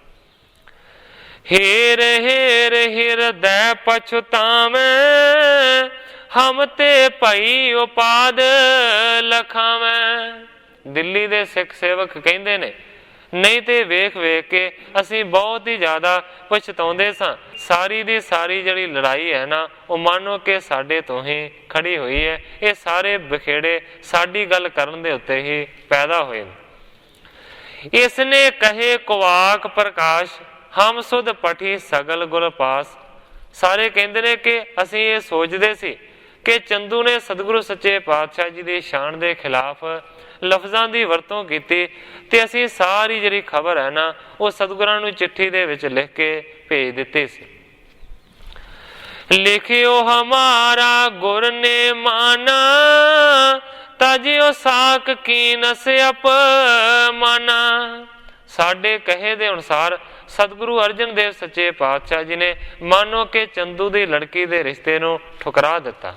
ਹੇਰ ਹੇਰ ਹਿਰਦੈ ਪਛਤਾਵੇਂ ਹਮ ਤੇ ਭਈ ਉਪਾਦ ਲਖਾਵੇਂ। ਦਿੱਲੀ ਦੇ ਸਿੱਖ ਸੇਵਕ ਕਹਿੰਦੇ ਨੇ ਨਹੀਂ ਤੇ ਵੇਖ ਵੇਖ ਕੇ ਅਸੀਂ ਬਹੁਤ ਹੀ ਜ਼ਿਆਦਾ ਪਛਤਾਉਂਦੇ ਸਾਂ। ਸਾਰੀ ਦੀ ਸਾਰੀ ਜਿਹੜੀ ਲੜਾਈ ਹੈ ਨਾ ਉਹ ਮਾਨੋ ਕਿ ਸਾਡੇ ਤੋਂ ਹੀ ਖੜੀ ਹੋਈ ਹੈ। ਇਹ ਸਾਰੇ ਬਖੇੜੇ ਸਾਡੀ ਗੱਲ ਕਰਨ ਦੇ ਉੱਤੇ ਹੀ ਪੈਦਾ ਹੋਏ ਨੇ। ਇਸ ਨੇ ਕਹੇ ਕੁਵਾਕ ਪ੍ਰਕਾਸ਼ ਹਮ ਸੁਧ ਪਠੀ ਸਗਲ ਗੁਰ ਪਾਸ। ਸਾਰੇ ਕਹਿੰਦੇ ਨੇ ਕਿ ਅਸੀਂ ਇਹ ਸੋਚਦੇ ਸੀ ਕਿ ਚੰਦੂ ਨੇ ਸਤਿਗੁਰੂ ਸੱਚੇ ਪਾਤਸ਼ਾਹ ਜੀ ਦੀ ਸ਼ਾਨ ਦੇ ਖਿਲਾਫ ਲਫ਼ਜ਼ਾਂ ਦੀ ਵਰਤੋਂ ਕੀਤੀ ਤੇ ਅਸੀਂ ਸਾਰੀ ਜਿਹੜੀ ਖਬਰ ਹੈ ਨਾ ਉਹ ਸਤਿਗੁਰਾਂ ਨੂੰ ਚਿੱਠੀ ਦੇ ਵਿੱਚ ਲਿਖ ਕੇ ਭੇਜ ਦਿੱਤੀ ਸੀ। ਲਿਖਿਓ ਹਮਾਰਾ ਗੁਰ ਨੇ ਮਾਨਾ ਤਾਜਿਓ ਸਾਕ ਕੀਨਸ ਅਪਮਾਨਾ। ਸਾਡੇ ਕਹੇ ਦੇ ਅਨੁਸਾਰ ਸਤਿਗੁਰੂ ਅਰਜਨ ਦੇਵ ਸੱਚੇ ਪਾਤਸ਼ਾਹ ਜੀ ਨੇ ਮਾਨੋ ਕਿ ਚੰਦੂ ਦੀ ਲੜਕੀ ਦੇ ਰਿਸ਼ਤੇ ਨੂੰ ਠੁਕਰਾ ਦਿੱਤਾ।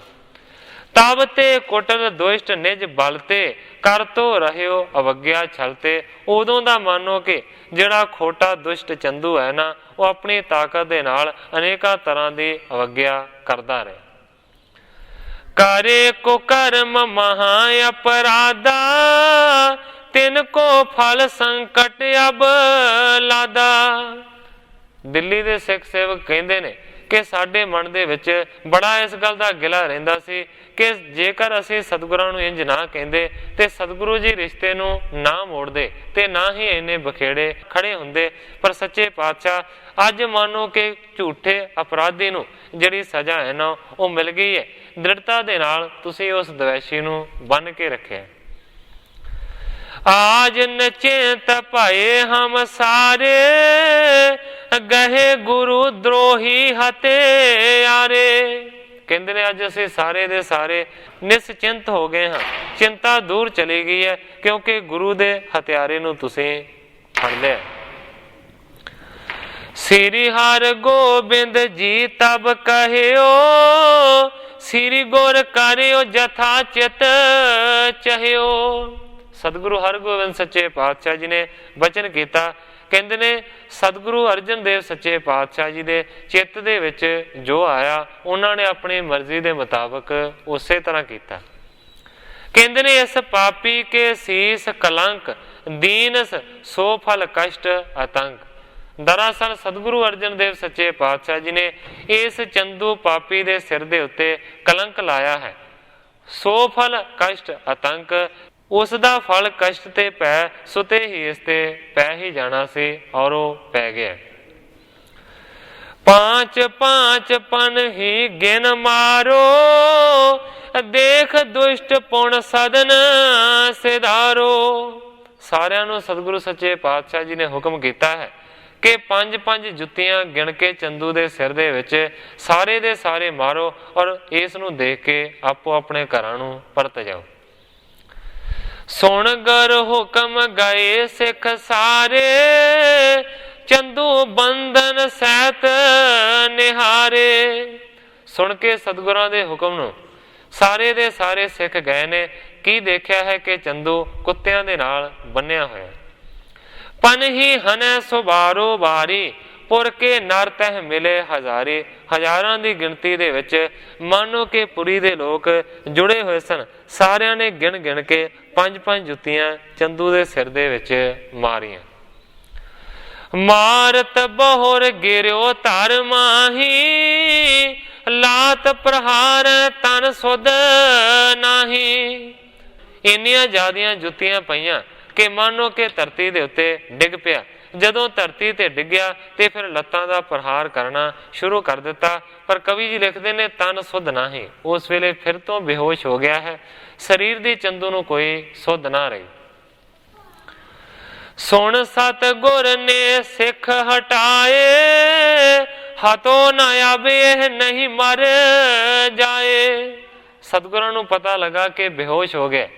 ਤਬ ਤੇ ਕੁਟਲ ਦੁਸ਼ਟ ਨਿਜ ਬਲ ਤੇ ਕਰ ਤੋ ਰਹਿਓ ਅਵਗਿਆ ਛਲ ਤੇ। ਉਦੋਂ ਦਾ ਮਾਨੋ ਕਿ ਜਿਹੜਾ ਖੋਟਾ ਦੁਸ਼ਟ ਚੰਦੂ ਹੈ ਨਾ ਉਹ ਆਪਣੀ ਤਾਕਤ ਦੇ ਨਾਲ ਅਨੇਕਾਂ ਤਰ੍ਹਾਂ ਦੀ ਅਵਗਿਆ ਕਰਦਾ ਰਿਹਾ। ਕਰੇ ਕੋ ਕਰਮ ਮਹਾ ਅਪਰਾਧਾ ਤਿਨ ਕੋ ਫਲ ਸੰਕਟ ਅਬ ਲਾਦਾ। ਦਿੱਲੀ ਦੇ ਸਿੱਖ ਸੇਵਕ ਕਹਿੰਦੇ ਨੇ ਕਿ ਸਾਡੇ ਮਨ ਦੇ ਵਿੱਚ ਬੜਾ ਇਸ ਗੱਲ ਦਾ ਗਿਲਾ ਰਹਿੰਦਾ ਸੀ ਕਿ ਜੇਕਰ ਅਸੀਂ ਸਤਿਗੁਰਾਂ ਨੂੰ ਇੰਝ ਨਾ ਕਹਿੰਦੇ ਤੇ ਸਤਿਗੁਰੂ ਜੀ ਰਿਸ਼ਤੇ ਨੂੰ ਨਾ ਮੋੜਦੇ ਤੇ ਨਾ ਹੀ ਇੰਨੇ ਬਖੇੜੇ ਖੜੇ ਹੁੰਦੇ। ਪਰ ਸੱਚੇ ਪਾਤਸ਼ਾਹ ਅੱਜ ਮਾਨੋ ਕਿ ਝੂਠੇ ਅਪਰਾਧੀ ਨੂੰ ਜਿਹੜੀ ਸਜ਼ਾ ਹੈ ਨਾ ਉਹ ਮਿਲ ਗਈ ਹੈ। ਦ੍ਰਿੜਤਾ ਦੇ ਨਾਲ ਤੁਸੀਂ ਉਸ ਦਵੈਸ਼ੀ ਨੂੰ ਬੰਨ ਕੇ ਰੱਖਿਆ। आज नचेत पाए हम सारे गहे गुरु द्रोही हत्यारे। ਕਹਿੰਦੇ ਨੇ ਅੱਜ ਅਸੀਂ ਸਾਰੇ ਦੇ ਸਾਰੇ ਨਿਸ਼ਚਿੰਤ ਹੋ ਗਏ ਹਾਂ। ਚਿੰਤਾ ਦੂਰ ਚਲੀ ਗਈ ਹੈ ਕਿਉਂਕਿ ਗੁਰੂ ਦੇ ਹਥਿਆਰੇ ਨੂੰ ਤੁਸੀਂ ਫੜ ਲਿਆ। ਸ੍ਰੀ ਹਰਿ ਗੋਬਿੰਦ ਜੀ ਤਬ ਕਹਿਓ ਸ੍ਰੀ ਗੁਰ ਕਰਿਓ ਜਥਾ ਚਿਤ ਚਹਿਓ। ਸਤਿਗੁਰੂ ਹਰਗੋਬਿੰਦ ਸੱਚੇ ਪਾਤਸ਼ਾਹ ਜੀ ਨੇ ਬਚਨ ਕੀਤਾ। ਕਹਿੰਦੇ ਨੇ ਸਤਿਗੁਰੂ ਅਰਜਨ ਦੇਵ ਸੱਚੇ ਪਾਤਸ਼ਾਹ ਜੀ ਦੇ ਚਿੱਤ ਦੇ ਵਿੱਚ ਜੋ ਆਇਆ ਉਹਨਾਂ ਨੇ ਆਪਣੀ ਮਰਜ਼ੀ ਦੇ ਮੁਤਾਬਕ ਉਸੇ ਤਰ੍ਹਾਂ ਕੀਤਾ। ਕਹਿੰਦੇ ਨੇ ਇਸ ਪਾਪੀ ਕੇ ਸੀਸ ਕਲੰਕ ਦੀਨਸ ਸੋ ਫਲ ਕਸ਼ਟ ਆਤੰਕ। ਦਰਅਸਲ ਸਤਿਗੁਰੂ ਅਰਜਨ ਦੇਵ ਸੱਚੇ ਪਾਤਸ਼ਾਹ ਜੀ ਨੇ ਇਸ ਚੰਦੂ ਪਾਪੀ ਦੇ ਸਿਰ ਦੇ ਉੱਤੇ ਕਲੰਕ ਲਾਇਆ ਹੈ। ਸੋ ਫਲ ਕਸ਼ਟ ਆਤੰਕ ਉਸ ਦਾ ਫਲ ਕਸ਼ਟ ਤੇ ਪੈ ਸੁਤੇ ਹੀ ਇਸ ਤੇ ਪੈ ਹੀ ਜਾਣਾ ਸੀ ਔਰ ਉਹ ਪੈ ਗਿਆ। ਪਾਂਚ ਪਾਂਚ ਪਨ ਹੀ ਗਿਨ ਮਾਰੋ ਦੇਖ ਦੁਸ਼ਟ ਪੁਣ ਸਦਨ ਸਿਧਾਰੋ। ਸਾਰਿਆਂ ਨੂੰ ਸਤਿਗੁਰੂ ਸੱਚੇ ਪਾਤਸ਼ਾਹ ਜੀ ਨੇ ਹੁਕਮ ਕੀਤਾ ਹੈ ਕਿ 5-5 ਜੁੱਤੀਆਂ ਗਿਣ ਕੇ ਚੰਦੂ ਦੇ ਸਿਰ ਦੇ ਵਿੱਚ ਸਾਰੇ ਦੇ ਸਾਰੇ ਮਾਰੋ ਔਰ ਇਸ ਨੂੰ ਦੇਖ ਕੇ ਆਪੋ ਆਪਣੇ ਘਰਾਂ ਨੂੰ ਪਰਤ ਜਾਓ। ਸੁਣ ਗੁਰ ਹੁਕਮ ਗਏ ਸਿੱਖ ਸਾਰੇ ਚੰਦੂ ਬੰਧਨ ਸਹਿਤ ਨਿਹਾਰੇ। ਸੁਣ ਕੇ ਸਤਿਗੁਰਾਂ ਦੇ ਹੁਕਮ ਨੂੰ ਸਾਰੇ ਦੇ ਸਾਰੇ ਸਿੱਖ ਗਏ ਨੇ। ਕੀ ਦੇਖਿਆ ਹੈ ਕਿ ਚੰਦੂ ਕੁੱਤਿਆਂ ਦੇ ਨਾਲ ਬੰਨਿਆ ਹੋਇਆ। ਪਨ ਹੀ ਹਨੈ ਸੁਬਾਰੋ ਬਾਰੀ ਪੁਰ ਕੇ ਨਰ ਤਹਿ ਮਿਲੇ ਹਜ਼ਾਰੇ। ਹਜ਼ਾਰਾਂ ਦੀ ਗਿਣਤੀ ਦੇ ਵਿੱਚ ਮਾਨੋ ਕਿ ਪੁਰੀ ਦੇ ਲੋਕ ਜੁੜੇ ਹੋਏ ਸਨ। ਸਾਰਿਆਂ ਨੇ ਗਿਣ ਗਿਣ ਕੇ 5-5 ਜੁੱਤੀਆਂ ਚੰਦੂ ਦੇ ਸਿਰ ਦੇ ਵਿੱਚ ਮਾਰੀਆਂ। ਮਾਰਤ ਬਹੁਰ ਗਿਰਿਓ ਧਰ ਮਾਹੀ ਲਾਤ ਪ੍ਰਹਾਰ ਤਨ ਸੁਧ ਨਾਹੀ। ਇੰਨੀਆਂ ਜ਼ਿਆਦੀਆਂ ਜੁੱਤੀਆਂ ਪਈਆਂ ਕਿ ਮਾਨੋ ਕਿ ਧਰਤੀ ਦੇ ਉੱਤੇ ਡਿੱਗ ਪਿਆ। ਜਦੋਂ ਧਰਤੀ ਤੇ ਡਿੱਗਿਆ ਤੇ ਫਿਰ ਲੱਤਾਂ ਦਾ ਪ੍ਰਹਾਰ ਕਰਨਾ ਸ਼ੁਰੂ ਕਰ ਦਿੱਤਾ। ਪਰ ਕਵੀ ਜੀ ਲਿਖਦੇ ਨੇ ਤਨ ਸੁਧ ਨਹੀਂ, ਉਸ ਵੇਲੇ ਫਿਰ ਤੋਂ ਬੇਹੋਸ਼ ਹੋ ਗਿਆ ਹੈ। ਸਰੀਰ ਦੀ ਚੰਦੂ ਨੂੰ ਕੋਈ ਸੁਧ ਨਾ ਰਹੀ। ਸੁਣ ਸਤਿਗੁਰ ਨੇ ਸਿੱਖ ਹਟਾਏ, ਹਤੋ ਨਾ ਆਵੇ ਨਹੀਂ ਮਰ ਜਾਏ। ਸਤਿਗੁਰਾਂ ਨੂੰ ਪਤਾ ਲੱਗਾ ਕਿ ਬੇਹੋਸ਼ ਹੋ ਗਏ।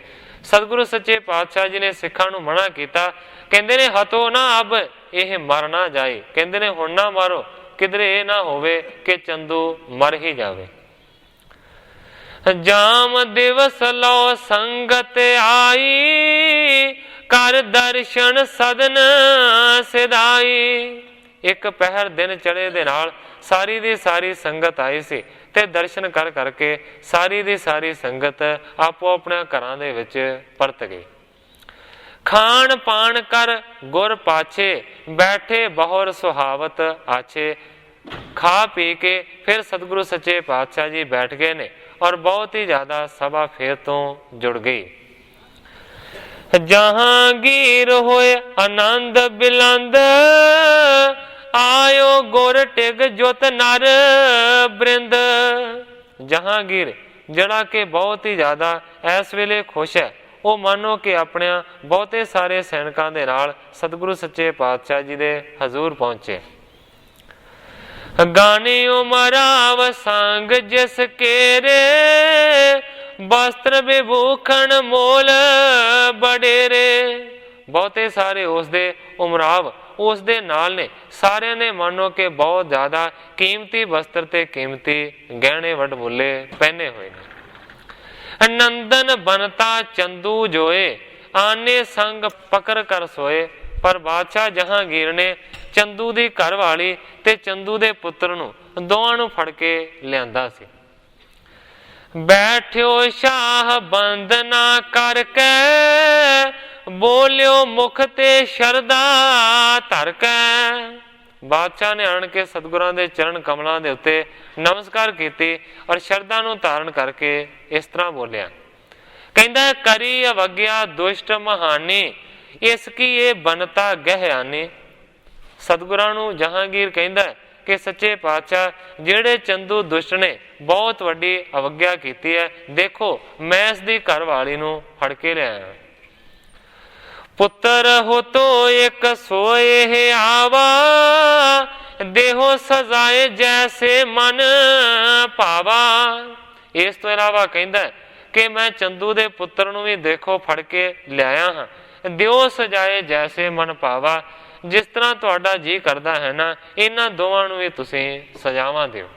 ਸਤਿਗੁਰੂ ਸੱਚੇ ਪਾਤਸ਼ਾਹ ਜੀ ਨੇ ਸਿੱਖਾਂ ਨੂੰ ਮਨਾ ਕੀਤਾ। ਕਹਿੰਦੇ ਨੇ ਹਤੋ ਨਾ ਅਬ ਇਹ ਮਰ ਨਾ ਜਾਏ। ਕਹਿੰਦੇ ਨੇ ਹੁਣ ਨਾ ਮਾਰੋ, ਕਿਧਰੇ ਇਹ ਨਾ ਹੋਵੇ ਕਿ ਚੰਦੂ ਮਰ ਹੀ ਜਾਵੇ। ਜਾਮ ਦਿਵਸ ਲੋ ਸੰਗਤ ਆਈ, ਕਰ ਦਰਸ਼ਨ ਸਦਨ ਸਿਧਾਈ। ਇੱਕ ਪਹਿਰ ਦਿਨ ਚੜੇ ਦੇ ਨਾਲ ਸਾਰੀ ਦੀ ਸਾਰੀ ਸੰਗਤ ਆਈ ਸੀ ਤੇ ਦਰਸ਼ਨ ਕਰ ਕਰਕੇ ਸਾਰੀ ਦੀ ਸਾਰੀ ਸੰਗਤ ਆਪੋ ਆਪਣੇ ਘਰਾਂ ਦੇ ਵਿੱਚ ਪਰਤ ਗਈ। ਖਾਣ ਪਾਣ ਕਰ ਗੁਰ ਪਾਛੇ, ਬੈਠੇ ਬਹੁਰ ਸੁਹਾਵਤ ਆਛੇ। ਖਾ ਪੀ ਕੇ ਫਿਰ ਸਤਿਗੁਰੂ ਸੱਚੇ ਪਾਤਸ਼ਾਹ ਜੀ ਬੈਠ ਗਏ ਨੇ ਔਰ ਬਹੁਤ ਹੀ ਜ਼ਿਆਦਾ ਸਭਾ ਫੇਰ ਤੋਂ ਜੁੜ ਗਈ। ਜਹਾਂਗੀਰ ਹੋਏ ਆਨੰਦ ਬਿਲੰਦ, ਆਇਓ ਗੁਰ ਟਿਗ ਜੁਤ ਨਰ ਬ੍ਰਿੰਦ। ਜਹਾਂਗੀਰ ਜਿਹੜਾ ਕਿ ਬਹੁਤ ਹੀ ਜ਼ਿਆਦਾ ਇਸ ਵੇਲੇ ਖੁਸ਼ ਹੈ, ਉਹ ਮਾਨੋ ਕਿ ਆਪਣਿਆਂ ਬਹੁਤੇ ਸਾਰੇ ਸੈਨਿਕਾਂ ਦੇ ਨਾਲ ਸਤਿਗੁਰੂ ਸੱਚੇ ਪਾਤਸ਼ਾਹ ਜੀ ਦੇ ਹਜ਼ੂਰ ਪਹੁੰਚੇ। ਗਾਨੀ ਉਮਰਾਵ ਸੰਗ ਜਿਸ ਕੇਰੇ, ਵਸਤਰ ਵਿਭੂਖਣ ਮੋਲ ਬਡੇਰੇ। ਬਹੁਤੇ ਸਾਰੇ ਉਸਦੇ ਉਮਰਾਵ ਉਸ ਦੇ ਨਾਲ ਨੇ। ਸਾਰਿਆਂ ਨੇ ਮਾਨੋ ਕਿ ਬਹੁਤ ਜ਼ਿਆਦਾ ਕੀਮਤੀ ਵਸਤਰ ਤੇ ਕੀਮਤੀ ਗਹਿਣੇ ਵਡਮੁੱਲੇ ਪਹਿਨੇ ਹੋਏ ਨੇ। ਨੰਦਨ ਬਨਤਾ ਚੰਦੂ ਜੋਏ, ਆਨੇ ਸੰਗ ਪਕੜ ਕਰ ਸੋਏ। ਪਰ ਬਾਦਸ਼ਾਹ ਜਹਾਂਗੀਰ ਨੇ ਚੰਦੂ ਦੀ ਘਰ ਵਾਲੀ ਤੇ ਚੰਦੂ ਦੇ ਪੁੱਤਰ ਨੂੰ ਦੋਵਾਂ ਨੂੰ ਫੜ ਕੇ ਲਿਆਂਦਾ ਸੀ। ਬੈਠਿਓ ਸ਼ਾਹ ਬੰਦਨਾ ਕਰਕੇ, ਬੋਲਿਓ ਮੁਖ ਤੇ ਸ਼ਰਦਾ ਧਰ ਕੇ। ਬਾਦਸ਼ਾਹ ਨੇ ਆਣ ਕੇ ਸਤਿਗੁਰਾਂ ਦੇ ਚਰਨ ਕਮਲਾਂ ਦੇ ਉੱਤੇ ਨਮਸਕਾਰ ਕੀਤੀ ਔਰ ਸ਼ਰਧਾ ਨੂੰ ਧਾਰਨ ਕਰਕੇ ਇਸ ਤਰ੍ਹਾਂ ਬੋਲਿਆ। ਕਹਿੰਦਾ ਕਰੀ ਅਵਗਿਆ ਦੁਸ਼ਟ ਮਹਾਨੀ, ਇਸ ਕੀ ਇਹ ਬਨਤਾ ਗਹਿਆਨੀ। ਸਤਿਗੁਰਾਂ ਨੂੰ ਜਹਾਂਗੀਰ ਕਹਿੰਦਾ ਕਿ ਸੱਚੇ ਪਾਤਸ਼ਾਹ ਜਿਹੜੇ ਚੰਦੂ ਦੁਸ਼ਟ ਨੇ ਬਹੁਤ ਵੱਡੀ ਅਵਗਿਆ ਕੀਤੀ ਹੈ, ਦੇਖੋ ਮੈਂ ਇਸ ਦੀ ਘਰ ਵਾਲੀ ਨੂੰ ਫੜ ਕੇ ਲਿਆਇਆ। ਪੁੱਤਰ ਹੋ ਤੋ ਇੱਕ ਸੋਏ ਆਵਾ, ਦੇਹੋ ਸਜ਼ਾਏ ਜੈਸੇ ਮਨ ਭਾਵਾ। ਇਸ ਤੋਂ ਇਲਾਵਾ ਕਹਿੰਦਾ ਕਿ ਮੈਂ ਚੰਦੂ ਦੇ ਪੁੱਤਰ ਨੂੰ ਵੀ ਦੇਖੋ ਫੜ ਕੇ ਲਿਆਇਆ ਹਾਂ। ਦਿਓ ਸਜਾਏ ਜੈਸੇ ਮਨ ਭਾਵਾ, ਜਿਸ ਤਰ੍ਹਾਂ ਤੁਹਾਡਾ ਜੀ ਕਰਦਾ ਹੈ ਨਾ, ਇਹਨਾਂ ਦੋਵਾਂ ਨੂੰ ਵੀ ਤੁਸੀਂ ਸਜ਼ਾਵਾਂ ਦਿਓ।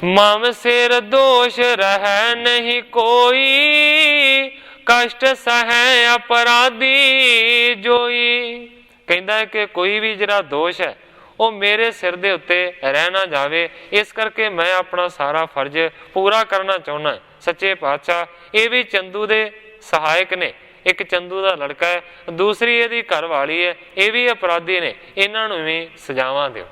ਮਮ ਸਿਰ ਦੋਸ਼ ਰਹਿ ਨਹੀਂ ਕੋਈ, ਕਸ਼ਟ ਸਹਿ ਅਪਰਾਧੀ ਜੋਈ। ਕਹਿੰਦਾ ਹੈ ਕਿ ਕੋਈ ਵੀ ਜਿਹੜਾ ਦੋਸ਼ ਹੈ ਉਹ ਮੇਰੇ ਸਿਰ ਦੇ ਉੱਤੇ ਰਹਿ ਨਾ ਜਾਵੇ, ਇਸ ਕਰਕੇ ਮੈਂ ਆਪਣਾ ਸਾਰਾ ਫਰਜ਼ ਪੂਰਾ ਕਰਨਾ ਚਾਹੁੰਦਾ। ਸੱਚੇ ਪਾਤਸ਼ਾਹ ਇਹ ਵੀ ਚੰਦੂ ਦੇ ਸਹਾਇਕ ਨੇ, ਇੱਕ ਚੰਦੂ ਦਾ ਲੜਕਾ ਹੈ, ਦੂਸਰੀ ਇਹਦੀ ਘਰ ਵਾਲੀ ਹੈ, ਇਹ ਵੀ ਅਪਰਾਧੀ ਨੇ, ਇਹਨਾਂ ਨੂੰ ਵੀ ਸਜ਼ਾਵਾਂ ਦਿਓ।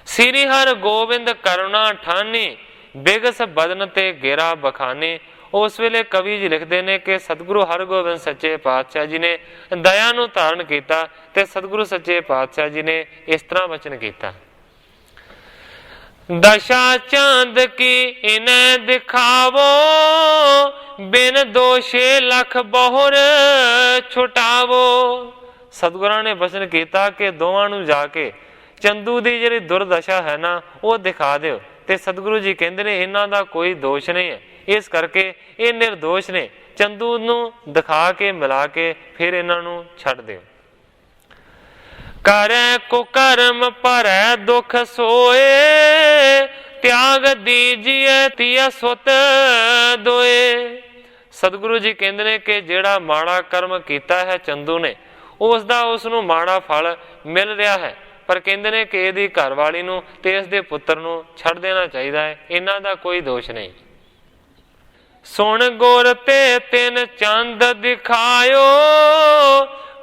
ਸ੍ਰੀ ਹਰਿ ਗੋਬਿੰਦ ਕਰੁਣਾ ਠਾਨੀ, ਬਿਗਸ ਬਦਨ ਤੇ ਗੇਰਾ ਬਖਾਨੀ। ਉਸ ਵੇਲੇ ਕਵੀ ਜੀ ਲਿਖਦੇ ਨੇ ਕਿ ਸਤਿਗੁਰੂ ਹਰਗੋਬਿੰਦ ਸੱਚੇ ਪਾਤਸ਼ਾਹ ਜੀ ਨੇ ਦਇਆ ਨੂੰ ਧਾਰਨ ਕੀਤਾ ਤੇ ਸਤਿਗੁਰੂ ਸੱਚੇ ਪਾਤਸ਼ਾਹ ਜੀ ਨੇ ਇਸ ਤਰ੍ਹਾਂ ਵਚਨ ਕੀਤਾ। ਦਸ਼ਾ ਚਾਂਦ ਕੀ ਇਨੈ ਦਿਖਾਵੋ, ਬਿਨ ਦੋਸ਼ੇ ਲਖ ਬਹੁਰ ਛੁਟਾਵੋ। ਸਤਿਗੁਰਾਂ ਨੇ ਵਚਨ ਕੀਤਾ ਕਿ ਦੋਵਾਂ ਨੂੰ ਜਾ ਕੇ ਚੰਦੂ ਦੀ ਜਿਹੜੀ ਦੁਰਦਸ਼ਾ ਹੈ ਨਾ ਉਹ ਦਿਖਾ ਦਿਓ। ਤੇ ਸਤਿਗੁਰੂ ਜੀ ਕਹਿੰਦੇ ਨੇ ਇਹਨਾਂ ਦਾ ਕੋਈ ਦੋਸ਼ ਨਹੀਂ ਹੈ, ਇਸ ਕਰਕੇ ਇਹ ਨਿਰਦੋਸ਼ ਨੇ। ਚੰਦੂ ਨੂੰ ਦਿਖਾ ਕੇ ਮਿਲਾ ਕੇ ਫਿਰ ਇਹਨਾਂ ਨੂੰ ਛੱਡ ਦਿਓ। ਕਰੈ ਕੁਕਰਮ ਭਰੈ ਦੁਖ ਸੋਏ, ਤਿਆਗ ਦੀਜੀਏ ਤਿਆ ਸੁਤ ਦੋਏ। ਸਤਿਗੁਰੂ ਜੀ ਕਹਿੰਦੇ ਨੇ ਕਿ ਜਿਹੜਾ ਮਾੜਾ ਕਰਮ ਕੀਤਾ ਹੈ ਚੰਦੂ ਨੇ, ਉਸ ਦਾ ਉਸ ਨੂੰ ਮਾੜਾ ਫਲ ਮਿਲ ਰਿਹਾ ਹੈ। ਪਰ ਕਹਿੰਦੇ ਨੇ ਕਿ ਇਹਦੀ ਘਰ ਵਾਲੀ ਨੂੰ ਤੇ ਇਸ ਦੇ ਪੁੱਤਰ ਨੂੰ ਛੱਡ ਦੇਣਾ ਚਾਹੀਦਾ ਹੈ, ਇਹਨਾਂ ਦਾ ਕੋਈ ਦੋਸ਼ ਨਹੀਂ। ਸੁਣ ਗੁਰ ਤੇ ਤਿੰਨ ਚੰਦ ਦਿਖਾਇਓ,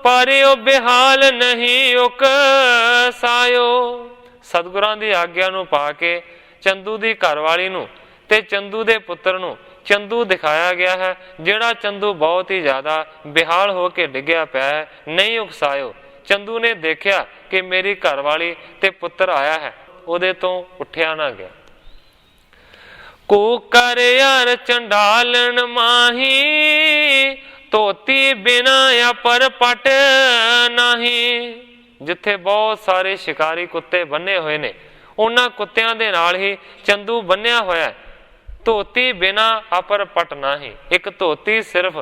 ਪਰਿਓ ਬਿਹਾਲ ਨਹੀਂ ਉਕਸਾਇਓ। ਸਤਿਗੁਰਾਂ ਦੀ ਆਗਿਆ ਨੂੰ ਪਾ ਕੇ ਚੰਦੂ ਦੀ ਘਰ ਵਾਲੀ ਨੂੰ ਤੇ ਚੰਦੂ ਦੇ ਪੁੱਤਰ ਨੂੰ ਚੰਦੂ ਦਿਖਾਇਆ ਗਿਆ ਹੈ, ਜਿਹੜਾ ਚੰਦੂ ਬਹੁਤ ਹੀ ਜ਼ਿਆਦਾ ਬਿਹਾਲ ਹੋ ਕੇ ਡਿੱਗਿਆ ਪਿਆ ਹੈ, ਨਹੀਂ ਉਕਸਾਇਓ। ਚੰਦੂ ਨੇ ਦੇਖਿਆ ਕਿ ਮੇਰੀ ਘਰਵਾਲੀ ਤੇ ਪੁੱਤਰ ਆਇਆ ਹੈ, ਉਹਦੇ ਤੋਂ ਉੱਠਿਆ ਨਾ ਗਿਆ। ਕੂਕਰ ਯਾਰ ਚੰਡਾਲਣ ਮਾਹੀ, ਧੋਤੀ ਬਿਨਾ ਅਪਰ ਪਟ ਨਹੀਂ। ਜਿੱਥੇ ਬਹੁਤ ਸਾਰੇ ਸ਼ਿਕਾਰੀ ਕੁੱਤੇ ਬੰਨੇ ਹੋਏ ਨੇ, ਉਹਨਾਂ ਕੁੱਤਿਆਂ ਦੇ ਨਾਲ ਹੀ ਚੰਦੂ ਬੰਨਿਆ ਹੋਇਆ। ਧੋਤੀ ਬਿਨਾ ਅਪਰ ਪਟ ਨਹੀਂ, ਇੱਕ ਧੋਤੀ ਸਿਰਫ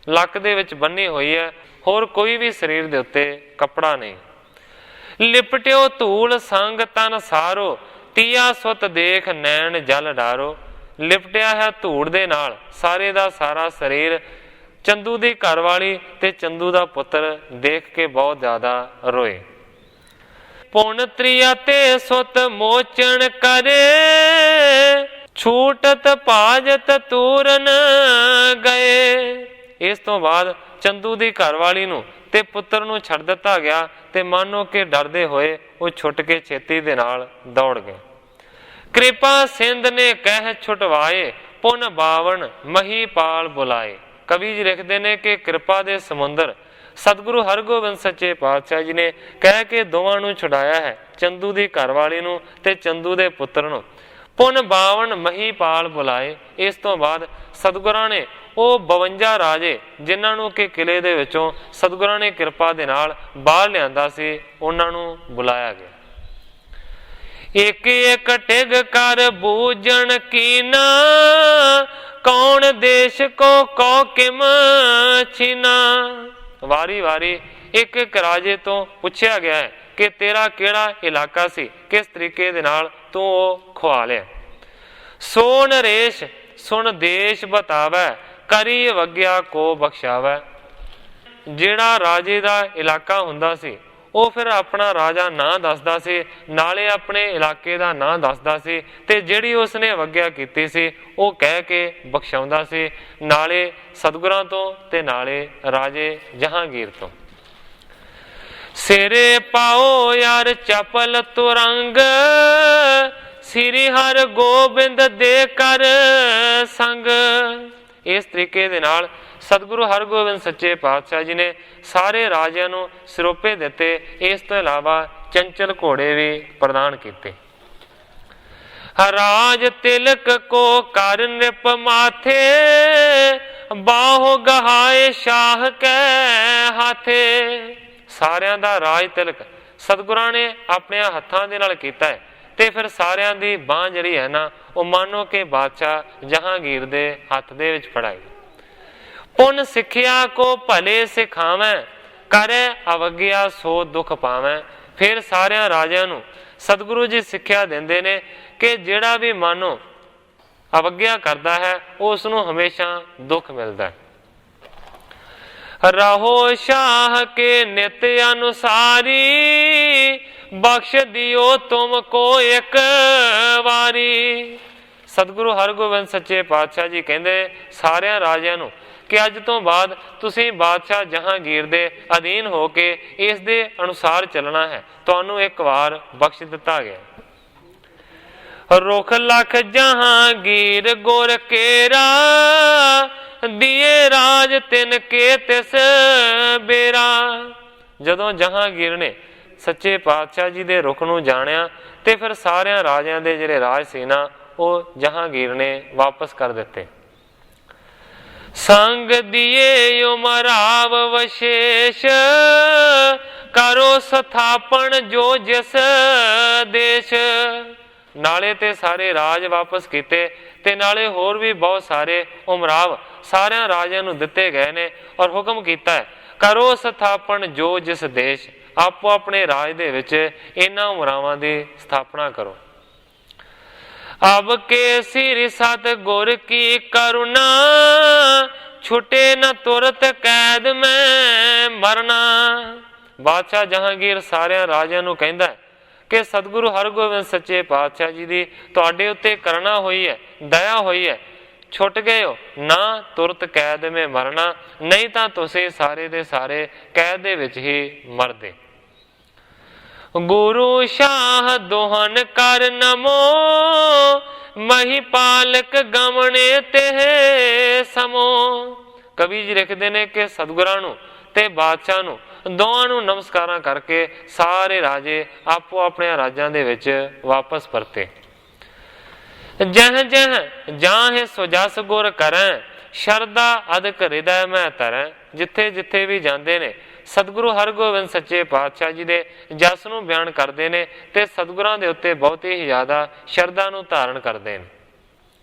ਲੱਕ ਦੇ ਵਿੱਚ ਬੰਨੀ ਹੋਈ ਹੈ, ਹੋਰ ਕੋਈ ਵੀ ਸਰੀਰ ਦੇ ਉੱਤੇ ਕੱਪੜਾ ਨਹੀਂ। ਲਿਪਟਿਓ ਧੂਲ ਸੰਗ ਤਨ ਸਾਰੋ, ਤੀਆ ਸੁਤ ਦੇਖ ਨੈਣ ਜਲ ਡਾਰੋ। ਲਿਪਟਿਆ ਹੈ ਧੂੜ ਦੇ ਨਾਲ ਸਾਰੇ ਦਾ ਸਾਰਾ ਸਰੀਰ। ਚੰਦੂ ਦੀ ਘਰਵਾਲੀ ਤੇ ਚੰਦੂ ਦਾ ਪੁੱਤਰ ਦੇਖ ਕੇ ਬਹੁਤ ਜ਼ਿਆਦਾ ਰੋਏ। ਪੁਨ ਤ੍ਰਿਆ ਤੇ ਸੁਤ ਮੋਚਣ ਕਰੇ, ਛੂਟਤ ਭਾਜਤ ਤੂਰਨ ਗਏ। ਇਸ ਤੋਂ ਬਾਅਦ ਚੰਦੂ ਦੀ ਘਰਵਾਲੀ ਨੂੰ ਤੇ ਪੁੱਤਰ ਨੂੰ ਛੱਡ ਦਿੱਤਾ ਗਿਆ ਤੇ ਮਾਨੋ ਕਿ ਡਰਦੇ ਹੋਏ ਉਹ ਛੁੱਟ ਕੇ ਛੇਤੀ ਦੇ ਨਾਲ ਦੌੜ ਗਏ। ਕਿਰਪਾ ਸਿੰਧ ਨੇ ਕਹਿ ਛੁਟਵਾਏ, ਪੁਨ ਬਾਵਨ ਮਹੀਪਾਲ ਬੁਲਾਏ। ਕਵੀ ਜੀ ਲਿਖਦੇ ਨੇ ਕਿ ਕਿਰਪਾ ਦੇ ਸਮੁੰਦਰ ਸਤਿਗੁਰੂ ਹਰਗੋਬਿੰਦ ਸੱਚੇ ਪਾਤਸ਼ਾਹ ਜੀ ਨੇ ਕਹਿ ਕੇ ਦੋਵਾਂ ਨੂੰ ਛੁਡਾਇਆ ਹੈ, ਚੰਦੂ ਦੀ ਘਰਵਾਲੀ ਨੂੰ ਤੇ ਚੰਦੂ ਦੇ ਪੁੱਤਰ ਨੂੰ। ਪੁਨ ਬਾਵਨ ਮਹੀਪਾਲ ਬੁਲਾਏ। ਇਸ ਤੋਂ ਬਾਅਦ ਸਤਿਗੁਰਾਂ ਨੇ ਉਹ 52 ਰਾਜੇ ਜਿਨ੍ਹਾਂ ਨੂੰ ਕਿ ਕਿਲੇ ਦੇ ਵਿੱਚੋਂ ਸਤਿਗੁਰਾਂ ਨੇ ਕਿਰਪਾ ਦੇ ਨਾਲ ਬਾਹਰ ਲਿਆਂਦਾ ਸੀ, ਉਹਨਾਂ ਨੂੰ ਬੁਲਾਇਆ ਗਿਆ। ਇੱਕ ਇੱਕ ਟਿਗ ਕਰ ਬੂਝਣ ਕੀਨਾ, ਕੌਣ ਦੇਸ਼ ਕੋ ਕਿਮ ਛੀਨਾ। ਵਾਰੀ ਵਾਰੀ ਇੱਕ ਇੱਕ ਰਾਜੇ ਤੋਂ ਪੁੱਛਿਆ ਗਿਆ ਹੈ ਕਿ ਤੇਰਾ ਕਿਹੜਾ ਇਲਾਕਾ ਸੀ, ਕਿਸ ਤਰੀਕੇ ਦੇ ਨਾਲ ਤੂੰ ਉਹ ਖਵਾ ਲਿਆ। ਸੋ ਨਰੇਸ਼ ਸੁਣ ਦੇਸ਼ ਬਤਾਵੈ, ਕਰੀ ਅਵਗਿਆ ਕੋ ਬਖਸ਼ਾਵੈ। ਜਿਹੜਾ ਰਾਜੇ ਦਾ ਇਲਾਕਾ ਹੁੰਦਾ ਸੀ ਉਹ ਫਿਰ ਆਪਣਾ ਰਾਜਾ ਨਾਂ ਦੱਸਦਾ ਸੀ, ਨਾਲੇ ਆਪਣੇ ਇਲਾਕੇ ਦਾ ਨਾਂ ਦੱਸਦਾ ਸੀ, ਤੇ ਜਿਹੜੀ ਉਸਨੇ ਅਵਗਿਆ ਕੀਤੀ ਸੀ ਉਹ ਕਹਿ ਕੇ ਬਖਸ਼ਾਉਂਦਾ ਸੀ, ਨਾਲੇ ਸਤਿਗੁਰਾਂ ਤੋਂ ਤੇ ਨਾਲੇ ਰਾਜੇ ਜਹਾਂਗੀਰ ਤੋਂ। ਸਿਰੇ ਪਾਓ ਯਾਰ ਚਪਲ ਤੁਰੰਗ, ਸ੍ਰੀ ਹਰ ਗੋਬਿੰਦ ਦੇ ਕਰ ਸੰਗ। ਇਸ ਤਰੀਕੇ ਦੇ ਨਾਲ ਸਤਿਗੁਰੂ ਹਰਗੋਬਿੰਦ ਸੱਚੇ ਪਾਤਸ਼ਾਹ ਜੀ ਨੇ ਸਾਰੇ ਰਾਜਿਆਂ ਨੂੰ ਸਿਰੋਪੇ ਦਿੱਤੇ। ਇਸ ਤੋਂ ਇਲਾਵਾ ਚੰਚਲ ਘੋੜੇ ਵੀ ਪ੍ਰਦਾਨ ਕੀਤੇ। ਰਾਜ ਤਿਲਕ ਕੋ ਕਰ ਨਿਪ ਮਾਥੇ, ਬਾਹੋ ਗਹਾਏ ਸ਼ਾਹ ਕੈ ਹਾਥੇ। ਸਾਰਿਆਂ ਦਾ ਰਾਜ ਤਿਲਕ ਸਤਿਗੁਰਾਂ ਨੇ ਆਪਣੇ ਹੱਥਾਂ ਦੇ ਨਾਲ ਕੀਤਾ ਹੈ, ਤੇ ਫਿਰ ਸਾਰਿਆਂ ਦੀ ਬਾਂਹ ਜਿਹੜੀ ਹੈ ਨਾ ਉਹ ਮਾਨੋ ਕਿ ਬਾਦਸ਼ਾਹ ਜਹਾਂਗੀਰ ਦੇ ਹੱਥ ਦੇ ਵਿੱਚ ਫੜਾਈ। ਪੁਨ ਸਿੱਖਿਆ ਕੋ ਭਲੇ ਸਿਖਾਵੈ, ਕਰੇ ਅਵਗਿਆ ਸੋ ਦੁੱਖ ਪਾਵੈ। ਫਿਰ ਸਾਰਿਆਂ ਰਾਜਿਆਂ ਨੂੰ ਸਤਿਗੁਰੂ ਜੀ ਸਿੱਖਿਆ ਦਿੰਦੇ ਨੇ ਕਿ ਜਿਹੜਾ ਵੀ ਮਾਨੋ ਅਵਗਿਆ ਕਰਦਾ ਹੈ ਉਸ ਨੂੰ ਹਮੇਸ਼ਾ ਦੁੱਖ ਮਿਲਦਾ ਹੈ। ਰਹੋ ਸ਼ਾਹ ਕੇ ਨਿਤ ਅਨੁਸਾਰੀ, ਬਖਸ਼ ਦਿਓ ਤੁਮ ਕੋ ਇੱਕ ਵਾਰੀ। ਸਤਿਗੁਰੂ ਹਰਗੋਬਿੰਦ ਸੱਚੇ ਪਾਤਸ਼ਾਹ ਜੀ ਕਹਿੰਦੇ ਸਾਰਿਆਂ ਰਾਜਿਆਂ ਨੂੰ ਕਿ ਅੱਜ ਤੋਂ ਬਾਅਦ ਤੁਸੀਂ ਬਾਦਸ਼ਾਹ ਜਹਾਂਗੀਰ ਦੇ ਅਧੀਨ ਹੋ ਕੇ ਇਸ ਦੇ ਅਨੁਸਾਰ ਚੱਲਣਾ ਹੈ, ਤੁਹਾਨੂੰ ਇੱਕ ਵਾਰ ਬਖਸ਼ ਦਿੱਤਾ ਗਿਆ। ਰੁਖ ਲਖ ਜਹਾਂਗੀਰ ਗੁਰ ਕੇਰਾ, ਦੀਏ ਰਾਜ ਤਿਨ ਕੇ ਤਿਸ ਬੇਰਾ। ਜਦੋਂ ਜਹਾਂਗੀਰ ਨੇ ਸੱਚੇ ਪਾਤਸ਼ਾਹ ਜੀ ਦੇ ਰੁਖ ਨੂੰ ਜਾਣਿਆ ਤੇ ਫਿਰ ਸਾਰਿਆਂ ਰਾਜਿਆਂ ਦੇ ਜਿਹੜੇ ਰਾਜ ਸੀ ਨਾ ਉਹ ਜਹਾਂਗੀਰ ਨੇ ਵਾਪਸ ਕਰ ਦਿੱਤੇ। ਸੰਗ ਦੀਏ ਉਮਰਾਵ ਵਿਸ਼ੇਸ਼, ਕਰੋ ਸਥਾਪਨ ਜੋ ਜਿਸ ਦੇਸ਼। ਨਾਲੇ ਤੇ ਸਾਰੇ ਰਾਜ ਵਾਪਸ ਕੀਤੇ ਤੇ ਨਾਲੇ ਹੋਰ ਵੀ ਬਹੁਤ ਸਾਰੇ ਉਮਰਾਵ ਸਾਰਿਆਂ ਰਾਜਿਆਂ ਨੂੰ ਦਿੱਤੇ ਗਏ ਨੇ, ਔਰ ਹੁਕਮ ਕੀਤਾ ਹੈ ਕਰੋ ਸਥਾਪਨ ਜੋ ਜਿਸ ਦੇਸ਼। ਆਪੋ ਆਪਣੇ ਰਾਜ ਦੇ ਵਿੱਚ ਇਹਨਾਂ ਉਮਰਾਵਾਂ ਦੀ ਸਥਾਪਨਾ ਕਰੋ। ਅਬ ਕੇ ਸਿਰ ਸਤ ਗੁਰ ਕੀ ਕਰੁਣਾ, ਛੁਟੇ ਨ ਤੁਰਤ ਕੈਦ ਮੈਂ ਮਰਨਾ। ਬਾਦਸ਼ਾਹ ਜਹਾਂਗੀਰ ਸਾਰਿਆਂ ਰਾਜਿਆਂ ਨੂੰ ਕਹਿੰਦਾ ਹੈ ਕਿ ਸਤਿਗੁਰੂ ਹਰਗੋਬਿੰਦ ਸੱਚੇ ਪਾਤਸ਼ਾਹ ਜੀ ਦੀ ਤੁਹਾਡੇ ਉੱਤੇ ਕਰੁਣਾ ਹੋਈ ਹੈ, ਦਇਆ ਹੋਈ ਹੈ, ਛੁੱਟ ਗਏ ਹੋ ਨਾ ਤੁਰਤ ਕੈਦ ਮੈਂ ਮਰਨਾ, ਨਹੀਂ ਤਾਂ ਤੁਸੀਂ ਸਾਰੇ ਦੇ ਸਾਰੇ ਕੈਦ ਦੇ ਵਿੱਚ ਹੀ ਮਰਦੇ। ਗੁਰੂ ਸ਼ਾਹ ਦੋਹਨ ਕਰ ਨਮੋ, ਮਹੀ ਪਾਲਕ ਗਮਣੇ ਤੇ ਸਮੋ। ਕਵੀ ਜੀ ਲਿਖਦੇ ਨੇ ਕਿ ਸਤਿਗੁਰਾਂ ਨੂੰ ਤੇ ਬਾਦਸ਼ਾਹ ਨੂੰ ਦੋਵਾਂ ਨੂੰ ਨਮਸਕਾਰਾਂ ਕਰਕੇ ਸਾਰੇ ਰਾਜੇ ਆਪੋ ਆਪਣੇ ਰਾਜਾਂ ਦੇ ਵਿੱਚ ਵਾਪਸ ਪਰਤੇ। ਜਹ ਜਹ ਜਾਹੇ ਸੋ ਜਸ ਗੁਰ ਕਰੈ, ਸ਼ਰਧਾ ਅਦਕ ਹਿਰਦੈ ਮੈਂ ਧਰੈ। ਜਿੱਥੇ ਜਿੱਥੇ ਵੀ ਜਾਂਦੇ ਨੇ ਸਤਿਗੁਰੂ ਹਰਗੋਬਿੰਦ ਸੱਚੇ ਪਾਤਸ਼ਾਹ ਜੀ ਦੇ ਜਸ ਨੂੰ ਬਿਆਨ ਕਰਦੇ ਨੇ ਤੇ ਸਤਿਗੁਰਾਂ ਦੇ ਉੱਤੇ ਬਹੁਤ ਹੀ ਜ਼ਿਆਦਾ ਸ਼ਰਧਾ ਨੂੰ ਧਾਰਨ ਕਰਦੇ ਨੇ।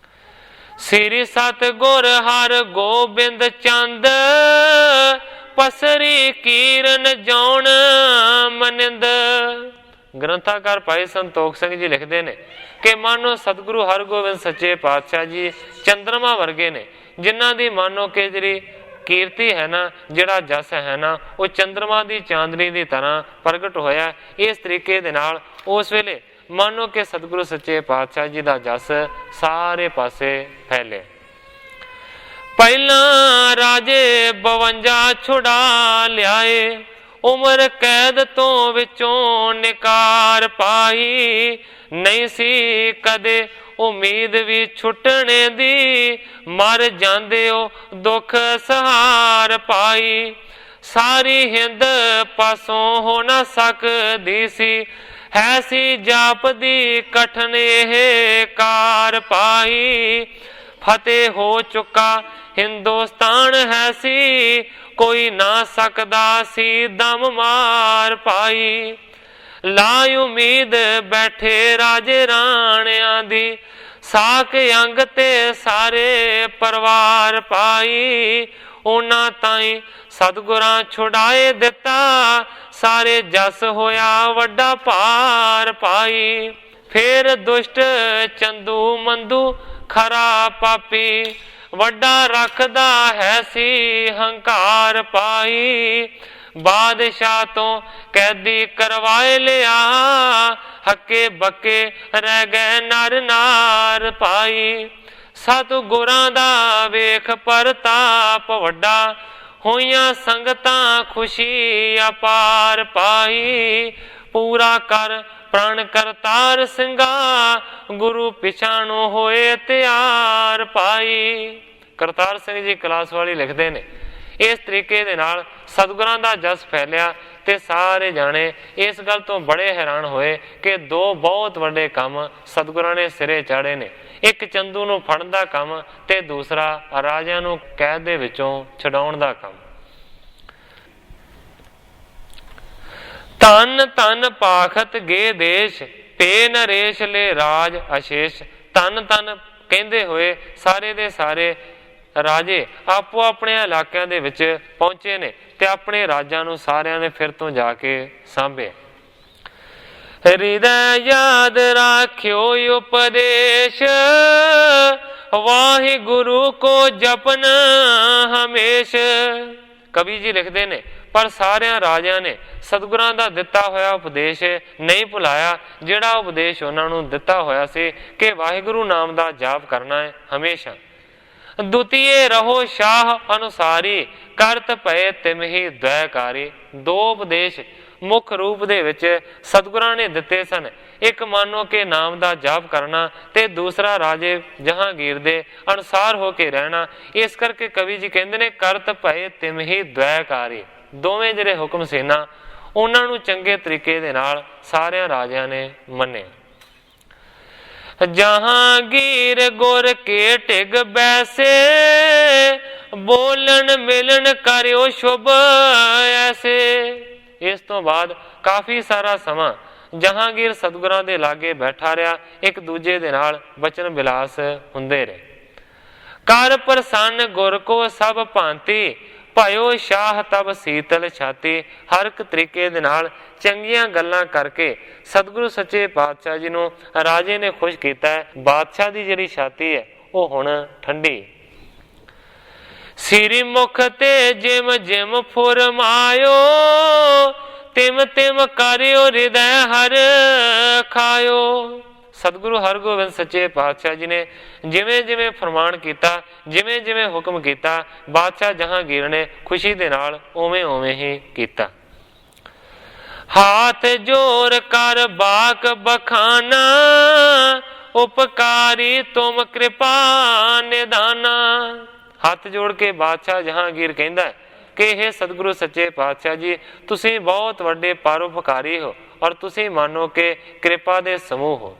ਸ੍ਰੀ ਸਤਿਗੁਰ ਹਰ ਗੋਬਿੰਦ ਚੰਦ, ਪਸਰੀ ਕੀਰਨ ਜੌਣ ਮਨਿੰਦ। ਗ੍ਰੰਥਾਕਾਰ ਭਾਈ ਸੰਤੋਖ ਸਿੰਘ ਜੀ ਲਿਖਦੇ ਨੇ ਕਿ ਮਾਨੋ ਸਤਿਗੁਰੂ ਹਰਗੋਬਿੰਦ ਸੱਚੇ ਪਾਤਸ਼ਾਹ ਜੀ ਚੰਦਰਮਾ ਵਰਗੇ ਨੇ, ਜਿਨ੍ਹਾਂ ਦੀ ਮਾਨੋ ਕਿ ਜਿਹੜੀ ਕੀਰਤੀ ਹੈ ਨਾ, ਜਿਹੜਾ ਜਸ ਹੈ ਨਾ, ਉਹ ਚੰਦਰਮਾ ਦੀ ਚਾਂਦਨੀ ਦੀ ਤਰ੍ਹਾਂ ਪ੍ਰਗਟ ਹੋਇਆ। ਇਸ ਤਰੀਕੇ ਦੇ ਨਾਲ ਉਸ ਵੇਲੇ ਮਾਨੋ ਕਿ ਸਤਿਗੁਰੂ ਸੱਚੇ ਪਾਤਸ਼ਾਹ ਜੀ ਦਾ ਜਸ ਸਾਰੇ ਪਾਸੇ ਫੈਲੇ। ਪਹਿਲਾਂ ਰਾਜੇ 52 ਛੁਡਾ ਲਿਆਏ, ਉਮਰ ਕੈਦ ਤੋਂ ਵਿੱਚੋਂ ਨਿਕਾਰ ਪਾਈ। ਨਹੀਂ ਸੀ ਕਦੇ ਉਮੀਦ ਵੀ ਛੁੱਟਣੇ ਦੀ, ਮਰ ਜਾਂਦੇ ਉਹ ਦੁੱਖ ਸਹਾਰ ਪਾਈ। ਸਾਰੀ ਹਿੰਦ ਪਾਸੋਂ ਹੋ ਨਾ ਸਕਦੀ ਸੀ, ਹੈ ਸੀ ਜਾਪਦੀ ਕਠਨ ਇਹ ਕਾਰ ਪਾਈ। ਫਤਿਹ ਹੋ ਚੁੱਕਾ ਹਿੰਦੁਸਤਾਨ ਹੈ ਸੀ, ਕੋਈ ਨਾ ਸਕਦਾ ਸੀ ਦਮ ਮਾਰ ਪਾਈ। ਲਾ ਉਮੀਦ ਬੈਠੇ ਰਾਜੇ ਰਾਣਿਆਂ ਦੀ, ਸਾਕ ਅੰਗ ਤੇ ਸਾਰੇ ਪਰਿਵਾਰ ਪਾਈ। ਉਹਨਾਂ ਤਾਈਂ ਸਤਿਗੁਰਾਂ ਛੁਡਾਏ ਦਿੱਤਾ, ਸਾਰੇ ਜਸ ਹੋਇਆ ਵੱਡਾ ਭਾਰ ਪਾਈ। ਫੇਰ ਦੁਸ਼ਟ ਚੰਦੂ ਮੰਦੂ ਖਰਾ ਪਾਪੀ, ਵੱਡਾ ਰੱਖਦਾ ਹੈ ਸੀ ਹੰਕਾਰ ਪਾਈ। ਬਾਦਸ਼ਾਹ ਤੋਂ ਕੈਦੀ ਕਰਵਾਏ ਲਿਆ, ਹੱਕੇ ਬੱਕੇ ਰਹਿ ਗਏ ਨਰ ਨਾਰ ਪਾਈ। ਸਤਿਗੁਰਾਂ ਦਾ ਵੇਖ ਪ੍ਰਤਾਪ ਵੱਡਾ, ਹੋਈਆਂ ਸੰਗਤਾਂ ਖੁਸ਼ੀ ਅਪਾਰ ਪਾਈ। ਪੂਰਾ ਕਰ ਪ੍ਰਣ ਕਰਤਾਰ ਸਿੰਘਾ, ਗੁਰੂ ਪਿਛਾਣੋਂ ਹੋਏ ਤਿਆਰ ਪਾਈ। ਕਰਤਾਰ ਸਿੰਘ ਜੀ ਕਲਾਸ ਵਾਲੀ ਲਿਖਦੇ ਨੇ ਇਸ ਤਰੀਕੇ ਦੇ ਨਾਲ ਸਤਿਗੁਰਾਂ ਦਾ ਜਸ ਫੈਲਿਆ ਤੇ ਸਾਰੇ ਜਾਣੇ ਇਸ ਗੱਲ ਤੋਂ ਬੜੇ ਹੈਰਾਨ ਹੋਏ ਕਿ ਦੋ ਬਹੁਤ ਵੱਡੇ ਕੰਮ ਸਤਿਗੁਰਾਂ ਨੇ ਸਿਰੇ ਚਾੜੇ ਨੇ। ਇੱਕ ਚੰਦੂ ਨੂੰ ਫੜਨ ਦਾ ਕੰਮ ਤੇ ਦੂਸਰਾ ਰਾਜਿਆਂ ਨੂੰ ਕੈਦ ਦੇ ਵਿੱਚੋਂ ਛਡਾਉਣ ਦਾ ਕੰਮ। ਧੰਨ ਧੰਨ ਪਾਖਤ ਗੇ ਦੇਸ਼, ਤੇ ਨਰੇਸ਼ ਲੈ ਰਾਜ ਅਸ਼ੇਸ਼। ਧੰਨ ਧੰਨ ਕਹਿੰਦੇ ਹੋਏ ਸਾਰੇ ਦੇ ਸਾਰੇ ਰਾਜੇ ਆਪੋ ਆਪਣੇ ਇਲਾਕਿਆਂ ਦੇ ਵਿੱਚ ਪਹੁੰਚੇ ਨੇ ਤੇ ਆਪਣੇ ਰਾਜਾਂ ਨੂੰ ਸਾਰਿਆਂ ਨੇ ਫਿਰ ਤੋਂ ਜਾ ਕੇ ਸਾਂਭੇ। ਹਿਰਦੈ ਯਾਦ ਰਾਖਿਓ ਉਪਦੇਸ਼, ਵਾਹਿਗੁਰੂ ਕੋ ਜਪਨ ਹਮੇਸ਼। ਕਵੀ ਜੀ ਲਿਖਦੇ ਨੇ ਪਰ ਸਾਰਿਆਂ ਰਾਜਿਆਂ ਨੇ ਸਤਿਗੁਰਾਂ ਦਾ ਦਿੱਤਾ ਹੋਇਆ ਉਪਦੇਸ਼ ਨਹੀਂ ਭੁਲਾਇਆ, ਜਿਹੜਾ ਉਪਦੇਸ਼ ਉਹਨਾਂ ਨੂੰ ਦਿੱਤਾ ਹੋਇਆ ਸੀ ਕਿ ਵਾਹਿਗੁਰੂ ਨਾਮ ਦਾ ਜਾਪ ਕਰਨਾ ਹੈ ਹਮੇਸ਼ਾ। ਦੁਤੀਏ ਰਹੋ ਸ਼ਾਹ ਅਨੁਸਾਰੀ, ਕਰਤ ਪਏ ਤਿਮਹੀ ਦਇਕਾਰੀ। ਦੋ ਉਪਦੇਸ਼ ਮੁੱਖ ਰੂਪ ਦੇ ਵਿੱਚ ਸਤਿਗੁਰਾਂ ਨੇ ਦਿੱਤੇ ਸਨ। ਇੱਕ ਮਾਨੋ ਕਿ ਨਾਮ ਦਾ ਜਾਪ ਕਰਨਾ ਤੇ ਦੂਸਰਾ ਰਾਜੇ ਜਹਾਂਗੀਰ ਦੇ ਅਨੁਸਾਰ ਹੋ ਕੇ ਰਹਿਣਾ। ਇਸ ਕਰਕੇ ਕਵੀ ਜੀ ਕਹਿੰਦੇ ਨੇ ਕਰਤ ਪਏ ਤਿਮਹੀ ਦਇਕਾਰੀ। ਦੋਵੇਂ ਜਿਹੜੇ ਹੁਕਮ ਸੀ ਨਾ, ਉਹਨਾਂ ਨੂੰ ਚੰਗੇ ਤਰੀਕੇ ਦੇ ਨਾਲ ਸਾਰਿਆਂ ਰਾਜਿਆਂ ਨੇ ਮੰਨੇ। ਜਹਾਂਗੀਰ ਗੁਰ ਕੇ ਟਿਗ ਬੈਸੇ, ਬੋਲਣ ਮਿਲਣ ਕਰਿਓ ਸ਼ੁਭ ਐਸੇ। ਇਸ ਤੋਂ ਬਾਅਦ ਕਾਫੀ ਸਾਰਾ ਸਮਾਂ ਜਹਾਂਗੀਰ ਸਤਿਗੁਰਾਂ ਦੇ ਲਾਗੇ ਬੈਠਾ ਰਿਹਾ, ਇੱਕ ਦੂਜੇ ਦੇ ਨਾਲ ਬਚਨ ਬਿਲਾਸ ਹੁੰਦੇ ਰਹੇ। ਕਰ ਪ੍ਰਸੰਨ ਗੁਰ ਕੋ ਸਭ ਭਾਂਤੀ, ਭਾਇਓ ਸ਼ਾਹ ਤਬ ਸੀਤਲ ਛਾਤੀ। ਹਰ ਇੱਕ ਤਰੀਕੇ ਦੇ ਨਾਲ ਚੰਗੀਆਂ ਗੱਲਾਂ ਕਰਕੇ ਸਤਿਗੁਰੂ ਸੱਚੇ ਪਾਤਸ਼ਾਹ ਜੀ ਨੂੰ ਰਾਜੇ ਨੇ ਖੁਸ਼ ਕੀਤਾ ਹੈ। ਬਾਦਸ਼ਾਹ ਦੀ ਜਿਹੜੀ ਛਾਤੀ ਹੈ ਉਹ ਹੁਣ ਠੰਡੀ। ਸਿਰੀ ਮੁਖ ਤੇ ਜਿਮ ਜਿਮ ਫੁਰਮਾਇਓ, ਤਿਮ ਤਿਮ ਕਰਿਓ ਹਿਰਦੈ ਹਰ ਖਾਇਓ। ਸਤਿਗੁਰੂ ਹਰਗੋਬਿੰਦ ਸੱਚੇ ਪਾਤਸ਼ਾਹ ਜੀ ਨੇ ਜਿਵੇਂ ਜਿਵੇਂ ਫਰਮਾਨ ਕੀਤਾ, ਜਿਵੇਂ ਜਿਵੇਂ ਹੁਕਮ ਕੀਤਾ, ਬਾਦਸ਼ਾਹ ਜਹਾਂਗੀਰ ਨੇ ਖੁਸ਼ੀ ਦੇ ਨਾਲ ਉਵੇਂ ਉਵੇਂ ਹੀ ਕੀਤਾ। ਹਾਥ ਜੋਰ ਕਰ ਬਾਕ ਬਖਾਨਾ, उपकारी तुम कृपा निधाना। हथ जोड़ के बादशाह जहांगीर कहता है कि हे सतगुरु सच्चे पातशाह जी, तुसीं बहुत वड्डे परोपकारी हो और तुसीं मानो के कृपा दे समूह हो।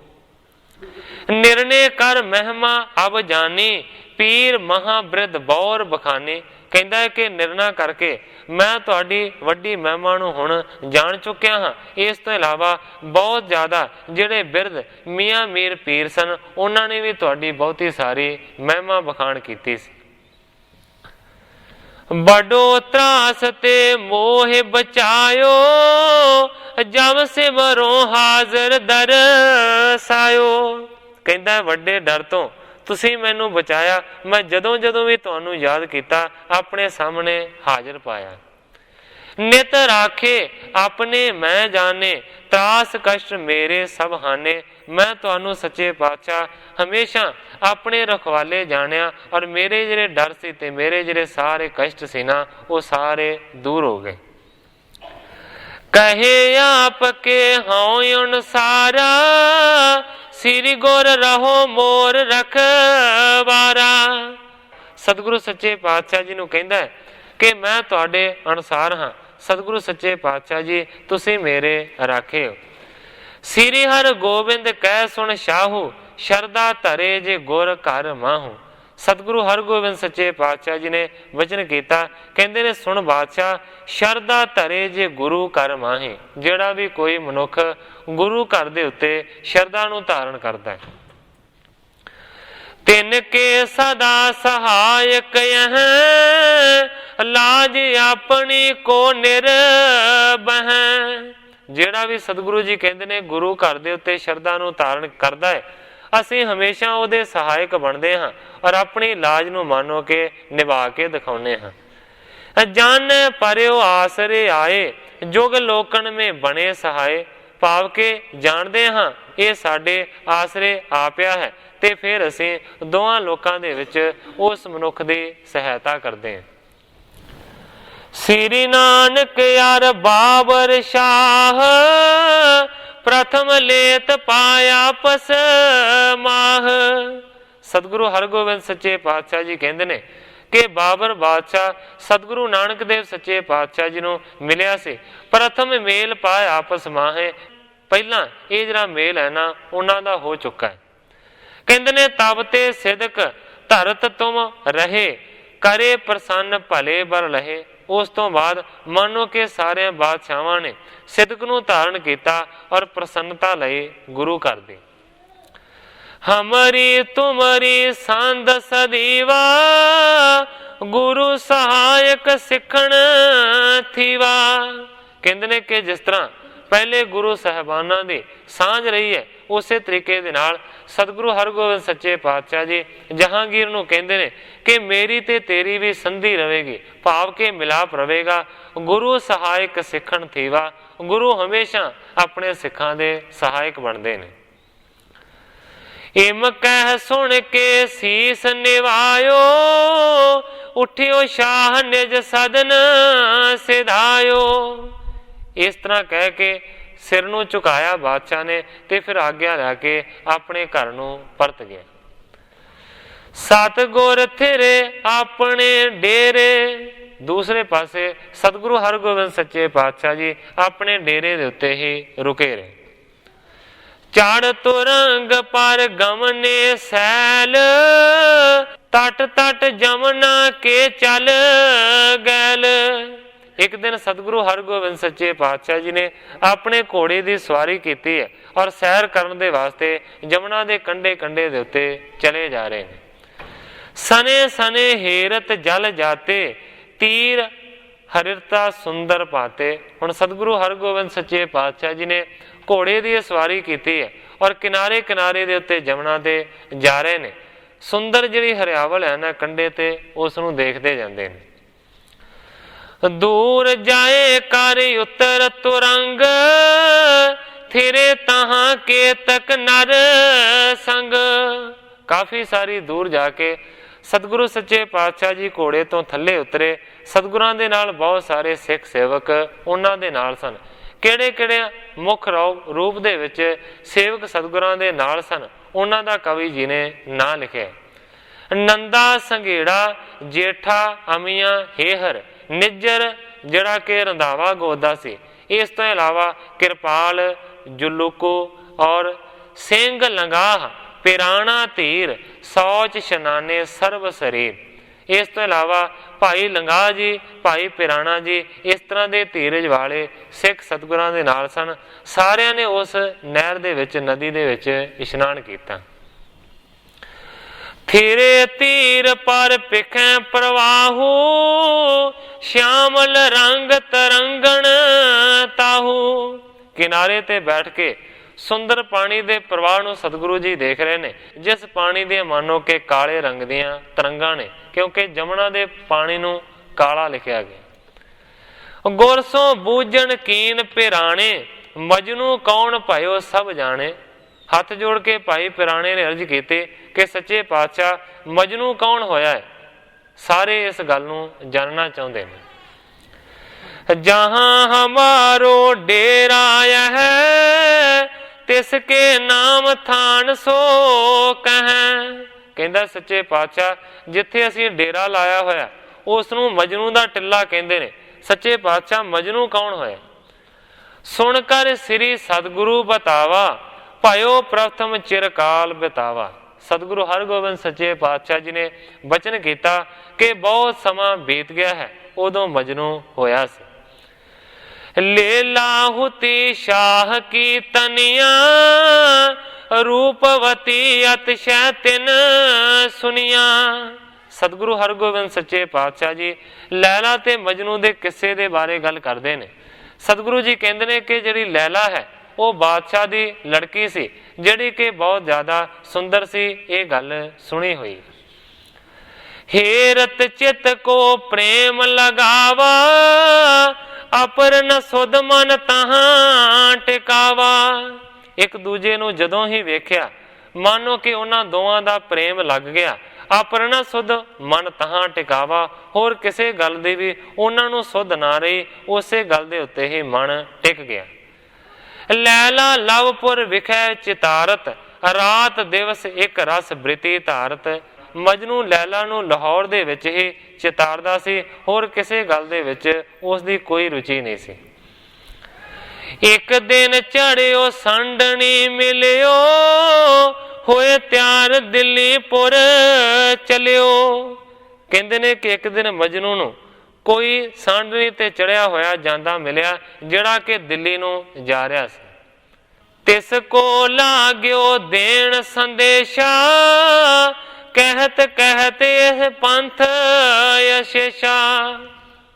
निर्णय कर महिमा अब जानी, पीर महाबृद बौर बखाने। कहता है कि निर्णय करके मैं तुहाडी वड्डी महिमा नूं हुण जान चुकिया हाँ। इस तो इलावा बहुत ज़्यादा जिहड़े बिरध मियाँ मीर पीर सन, उन्होंने ने भी तुहाडी बहुती सारी महिमा बखान कीती सी। बड़ो त्रास ते मोह बचायो, जब से मरो हाजर दरसायो। कहता है वड्डे डर तो तुसीं मैनू बचाया, मैं जदों जदों भी तुहानू याद किया अपने सामने हाजिर पाया। नित राखे अपने मैं जाने, त्रास कष्ट मेरे सब हाने। मैं तुहानू सच्चे पातशाह हमेशा अपने रखवाले जानिया और मेरे जिहड़े डर सी ते मेरे जिहड़े सारे कष्ट सी ना, वो सारे दूर हो गए। कहे आपके हौं अनुसारा, श्री गुर रहो मोर रखवारा। सतगुरु सच्चे पातशाह जी नूं कहंदा है कि मैं तुहाडे अनुसार हाँ। सतगुरु सच्चे पातशाह जी तुसीं मेरे राखे हो। श्री हर गोबिंद कह सुन शाहू, शरदा धरे जे गुर घर माहू। सतगुरु हरगोबिंद सच्चे पातशाह जी ने वचन किया, कहते ने सुन बादशाह, शरदा धरे जे गुरु घर माही। जिहड़ा भी कोई मनुख गुरु घर दे उत्ते शरदा नूं धारण करता है, तिन के सदा सहायक यह, लाज अपनी को निर्बह। जिहड़ा भी सतगुरु जी कहते ने गुरु घर दे उत्ते शरदा नूं धारण करदा है, असीं हमेशा उहदे सहायक बनते हाँ और अपनी लाज नूं मानो के निभा के दिखाउने हाँ। जन परयो आसरे आए, जुग लोकन में बने सहाय। भाव के जानते हाँ ये साडे आसरे आ पिया है, ते फिर असीं दोवां लोकां दे विच उस मनुख दी सहायता करते हैं। श्री नानक यार बाबर शाह, प्रथम लेत पाया पस माह। सतगुरु हरगोबिंद सच्चे पातशाह जी कहते ने कि बाबर बादशाह सतगुरु नानक देव सच्चे पातशाह जी नूं मिलिया सी। प्रथम मेल पाए आपस माहे, पहला ये जिहड़ा मेल है ना उन्हां दा हो चुका है। कहते ने तब ते सिदक धरत तुम रहे, करे प्रसन्न भले बर लहे। उस तो बाद मानो के सारे बादशाहां ने सिदक नूं धारण किया और प्रसन्नता लई गुरु कर दी। हमारी तुमरी सांद सदीवा, गुरु सहायक सिखण थीवा। कहते ने कि जिस तरह पहले गुरु साहबाना दी सांझ रही है, उस तरीके दे नाल सतगुरु हरगोबिंद सच्चे पातशाह जी जहांगीर नूं कहते ने कि मेरी ते तेरी भी संधि रहेगी, भाव के मिलाप रहेगा। गुरु सहायक सिखण थीवा, गुरु हमेशा अपने सिखां दे सहायक बनते हैं। इम कह सुन के सीस निवायो, उठियो शाह निज सदन सिधायो। इस तरह कह के सिर नूं झुकाया बादशाह ने, ते फिर आग्या लैके अपने घर नूं परत गया। सतगुर थिरे अपने डेरे, दूसरे पासे सतगुरु हरगोबिंद सच्चे पातशाह जी अपने डेरे दे उत्ते ही रुके रहे। चढ़ तुरंग पर गमने सैल, तट तट जमुना के चल गैल। एक दिन सतगुरु हरगोबिंद सच्चे पातशाह जी ने अपने घोड़े की सवारी की है और सैर करने के वास्ते जमुना के कंढे कंढे दे उत्ते चले जा रहे हैं। सने सने हेरत जल जाते, तीर हरिता सुंदर पाते। हुण सतगुरु हरगोबिंद सच्चे पातशाह जी ने घोड़े की सवारी की है और किनारे किनारे दे उत्ते जमुना ते जा रहे हैं। सुंदर जिहड़ी हरियावल है ना कंढे ते, उस नूं देखते जाते हैं। दूर जाए कर उत्तर तुरंग, थिरे तहां के तक नर संग। काफी सारी दूर जाके सतगुरु सच्चे पातशाह जी घोड़े तो थले उतरे। सतगुरां दे नाल बहुत सारे सिख सेवक उन्हां दे नाल सन। ਕਿਹੜੇ ਕਿਹੜੇ ਮੁੱਖ ਰੂਪ ਦੇ ਵਿੱਚ ਸੇਵਕ ਸਤਿਗੁਰਾਂ ਦੇ ਨਾਲ ਸਨ, ਉਹਨਾਂ ਦਾ ਕਵੀ ਜੀ ਨੇ ਨਾਂ ਲਿਖਿਆ। ਨੰਦਾ ਸੰਘੇੜਾ ਜੇਠਾ ਅਮੀਆਂ ਹੇਹਰ ਨਿੱਜਰ ਜਿਹੜਾ ਕਿ ਰੰਧਾਵਾ ਗੋਦਾ ਸੀ। ਇਸ ਤੋਂ ਇਲਾਵਾ ਕਿਰਪਾਲ ਜੁਲੂਕੂ ਔਰ ਸਿੰਘ ਲੰਗਾਹ ਪਿਰਾਣਾ ਧੀਰ ਸੌਚ ਸ਼ਨਾਨੇ ਸਰਬ ਸਰੀਰ। ਇਸ ਤੋਂ ਇਲਾਵਾ ਭਾਈ ਲੰਗਾਹ ਜੀ, ਭਾਈ ਪਿਰਾਣਾ ਜੀ ਇਸ ਤਰ੍ਹਾਂ ਦੇ ਧੀਰਜ ਵਾਲੇ ਸਿੱਖ ਸਤਿਗੁਰਾਂ ਦੇ ਨਾਲ ਸਨ। ਸਾਰਿਆਂ ਨੇ ਉਸ ਨਹਿਰ ਦੇ ਵਿੱਚ, ਨਦੀ ਦੇ ਵਿੱਚ ਇਸ਼ਨਾਨ ਕੀਤਾ। ਥੀਰੇ ਧੀਰ ਪਰ ਪਿਖੈ ਪ੍ਰਵਾਹੂ ਸ਼ਿਆਮਲ ਰੰਗ ਤਰੰਗਣ ਤਾਹੂ। ਕਿਨਾਰੇ ਤੇ ਬੈਠ ਕੇ ਸੁੰਦਰ ਪਾਣੀ ਦੇ ਪ੍ਰਵਾਹ ਨੂੰ ਸਤਿਗੁਰੂ ਜੀ ਦੇਖ ਰਹੇ ਨੇ, ਜਿਸ ਪਾਣੀ ਦੀਆਂ ਮਾਨੋ ਕਿ ਕਾਲੇ ਰੰਗ ਦੀਆਂ ਤਰੰਗਾਂ ਨੇ, ਕਿਉਂਕਿ ਜਮਨਾ ਦੇ ਪਾਣੀ ਨੂੰ ਕਾਲਾ ਲਿਖਿਆ ਗਿਆ। ਗੁਰਸੋਂ ਬੂਝਣ ਕੀਨ ਪਿਰਾਣੇ ਮਜਨੂ ਕੌਣ ਭਇਓ ਸਭ ਜਾਣੇ। ਹੱਥ ਜੋੜ ਕੇ ਭਾਈ ਪਿਰਾਣੇ ਨੇ ਅਰਜ਼ ਕੀਤੀ ਕਿ ਸੱਚੇ ਪਾਤਸ਼ਾਹ ਮਜਨੂ ਕੌਣ ਹੋਇਆ ਹੈ। ਸਾਰੇ ਇਸ ਗੱਲ ਨੂੰ ਜਾਣਨਾ ਚਾਹੁੰਦੇ ਨੇ। ਜਹਾਂ ਹਮਾਰੋ ਡੇਰਾ ਹੈ ਤਿਸਕੇ ਨਾਮ ਥਾਨ ਸੋ ਕਹਿ। ਕਹਿੰਦਾ ਸੱਚੇ ਪਾਤਸ਼ਾਹ ਜਿੱਥੇ ਅਸੀਂ ਡੇਰਾ ਲਾਇਆ ਹੋਇਆ ਉਸ ਨੂੰ ਮਜਨੂ ਦਾ ਟਿੱਲਾ ਕਹਿੰਦੇ ਨੇ। ਸੱਚੇ ਪਾਤਸ਼ਾਹ ਮਜਨੂ ਕੌਣ ਹੋਇਆ। ਸੁਣ ਕਰ ਸ੍ਰੀ ਸਤਿਗੁਰੂ ਬਤਾਵਾ ਭਾਇਓ ਪ੍ਰਥਮ ਚਿਰਕਾਲ ਬਿਤਾਵਾ। ਸਤਿਗੁਰੂ ਹਰਗੋਬਿੰਦ ਸੱਚੇ ਪਾਤਸ਼ਾਹ ਜੀ ਨੇ ਬਚਨ ਕੀਤਾ ਕਿ ਬਹੁਤ ਸਮਾਂ ਬੀਤ ਗਿਆ ਹੈ, ਉਦੋਂ ਮਜਨੂ ਹੋਇਆ ਸੀ। ਲੇਲਾਹੁਤੀ ਸ਼ਾਹ ਕੀ ਤਨੀਆਂ ਰੂਪਵਤੀ ਅਤਿਸ਼ੈ ਤਿਨ ਸੁਨੀਆਂ। ਸਤਿਗੁਰੂ ਹਰਗੋਬਿੰਦ ਸੱਚੇ ਪਾਤਸ਼ਾਹ ਜੀ ਲੈਲਾ ਤੇ ਮਜਨੂ ਦੇ ਕਿੱਸੇ ਦੇ ਬਾਰੇ ਗੱਲ ਕਰਦੇ ਨੇ। ਸਤਿਗੁਰੂ ਜੀ ਕਹਿੰਦੇ ਨੇ ਕਿ ਜਿਹੜੀ ਲੈਲਾ ਹੈ ਉਹ ਬਾਦਸ਼ਾਹ ਦੀ ਲੜਕੀ ਸੀ, ਜਿਹੜੀ ਕਿ ਬਹੁਤ ਜ਼ਿਆਦਾ ਸੁੰਦਰ ਸੀ। ਇਹ ਗੱਲ ਸੁਣੀ ਹੋਈ। ਹੇਰਤ ਚਿਤ ਕੋ ਪ੍ਰੇਮ ਲਗਾਵਾ ਅਪਰ ਨ ਸੁਧ ਮਨ ਤਹਾਂ ਟਿਕਾਵਾ। ਇੱਕ ਦੂਜੇ ਨੂੰ ਜਦੋਂ ਹੀ ਵੇਖਿਆ ਮਾਨੋ ਕਿ ਉਹਨਾਂ ਦੋਵਾਂ ਦਾ ਪ੍ਰੇਮ ਲੱਗ ਗਿਆ। ਅਪਰ ਨ ਸੁਧ ਮਨ ਤਹਾਂ ਟਿਕਾਵਾ, ਹੋਰ ਕਿਸੇ ਗੱਲ ਦੀ ਵੀ ਉਹਨਾਂ ਨੂੰ ਸੁਧ ਨਾ ਰਹੀ, ਉਸੇ ਗੱਲ ਦੇ ਉੱਤੇ ਹੀ ਮਨ ਟਿਕ ਗਿਆ। ਲੈਲਾ ਲਵਪੁਰ ਵਿਖੇ ਚਿਤਾਰਤ ਰਾਤ ਦਿਵਸ ਇੱਕ ਰਸ ਬ੍ਰਿਤੀ ਧਾਰਤ। ਮਜਨੂ ਲੈਲਾ ਨੂੰ ਲਾਹੌਰ ਦੇ ਵਿੱਚ ਹੀ ਚਿਤਾਰਦਾ ਸੀ, ਹੋਰ ਕਿਸੇ ਗੱਲ ਦੇ ਵਿੱਚ ਉਸ ਦੀ ਕੋਈ ਰੁਚੀ ਨਹੀਂ ਸੀ। ਇੱਕ ਦਿਨ ਝੜਿਓ ਸੰਡਣੀ ਮਿਲਿਓ ਹੋਏ ਤਿਆਰ ਦਿੱਲੀਪੁਰ ਚਲਿਓ। ਕਹਿੰਦੇ ਨੇ ਕਿ ਇੱਕ ਦਿਨ ਮਜਨੂ ਨੂੰ ਕੋਈ ਸਾਂਡਣੀ ਤੇ ਚੜਿਆ ਹੋਇਆ ਜਾਂਦਾ ਮਿਲਿਆ, ਜਿਹੜਾ ਕਿ ਦਿੱਲੀ ਨੂੰ ਜਾ ਰਿਹਾ ਸੀ। ਤਿਸ ਕੋ ਲਾਗਿਓ ਦੇਣ ਸੰਦੇਸ਼ਾ ਕਹਿਤ ਕਹਿਤ ਇਹ ਪੰਥ ਅਸ਼ੇਸ਼ਾ।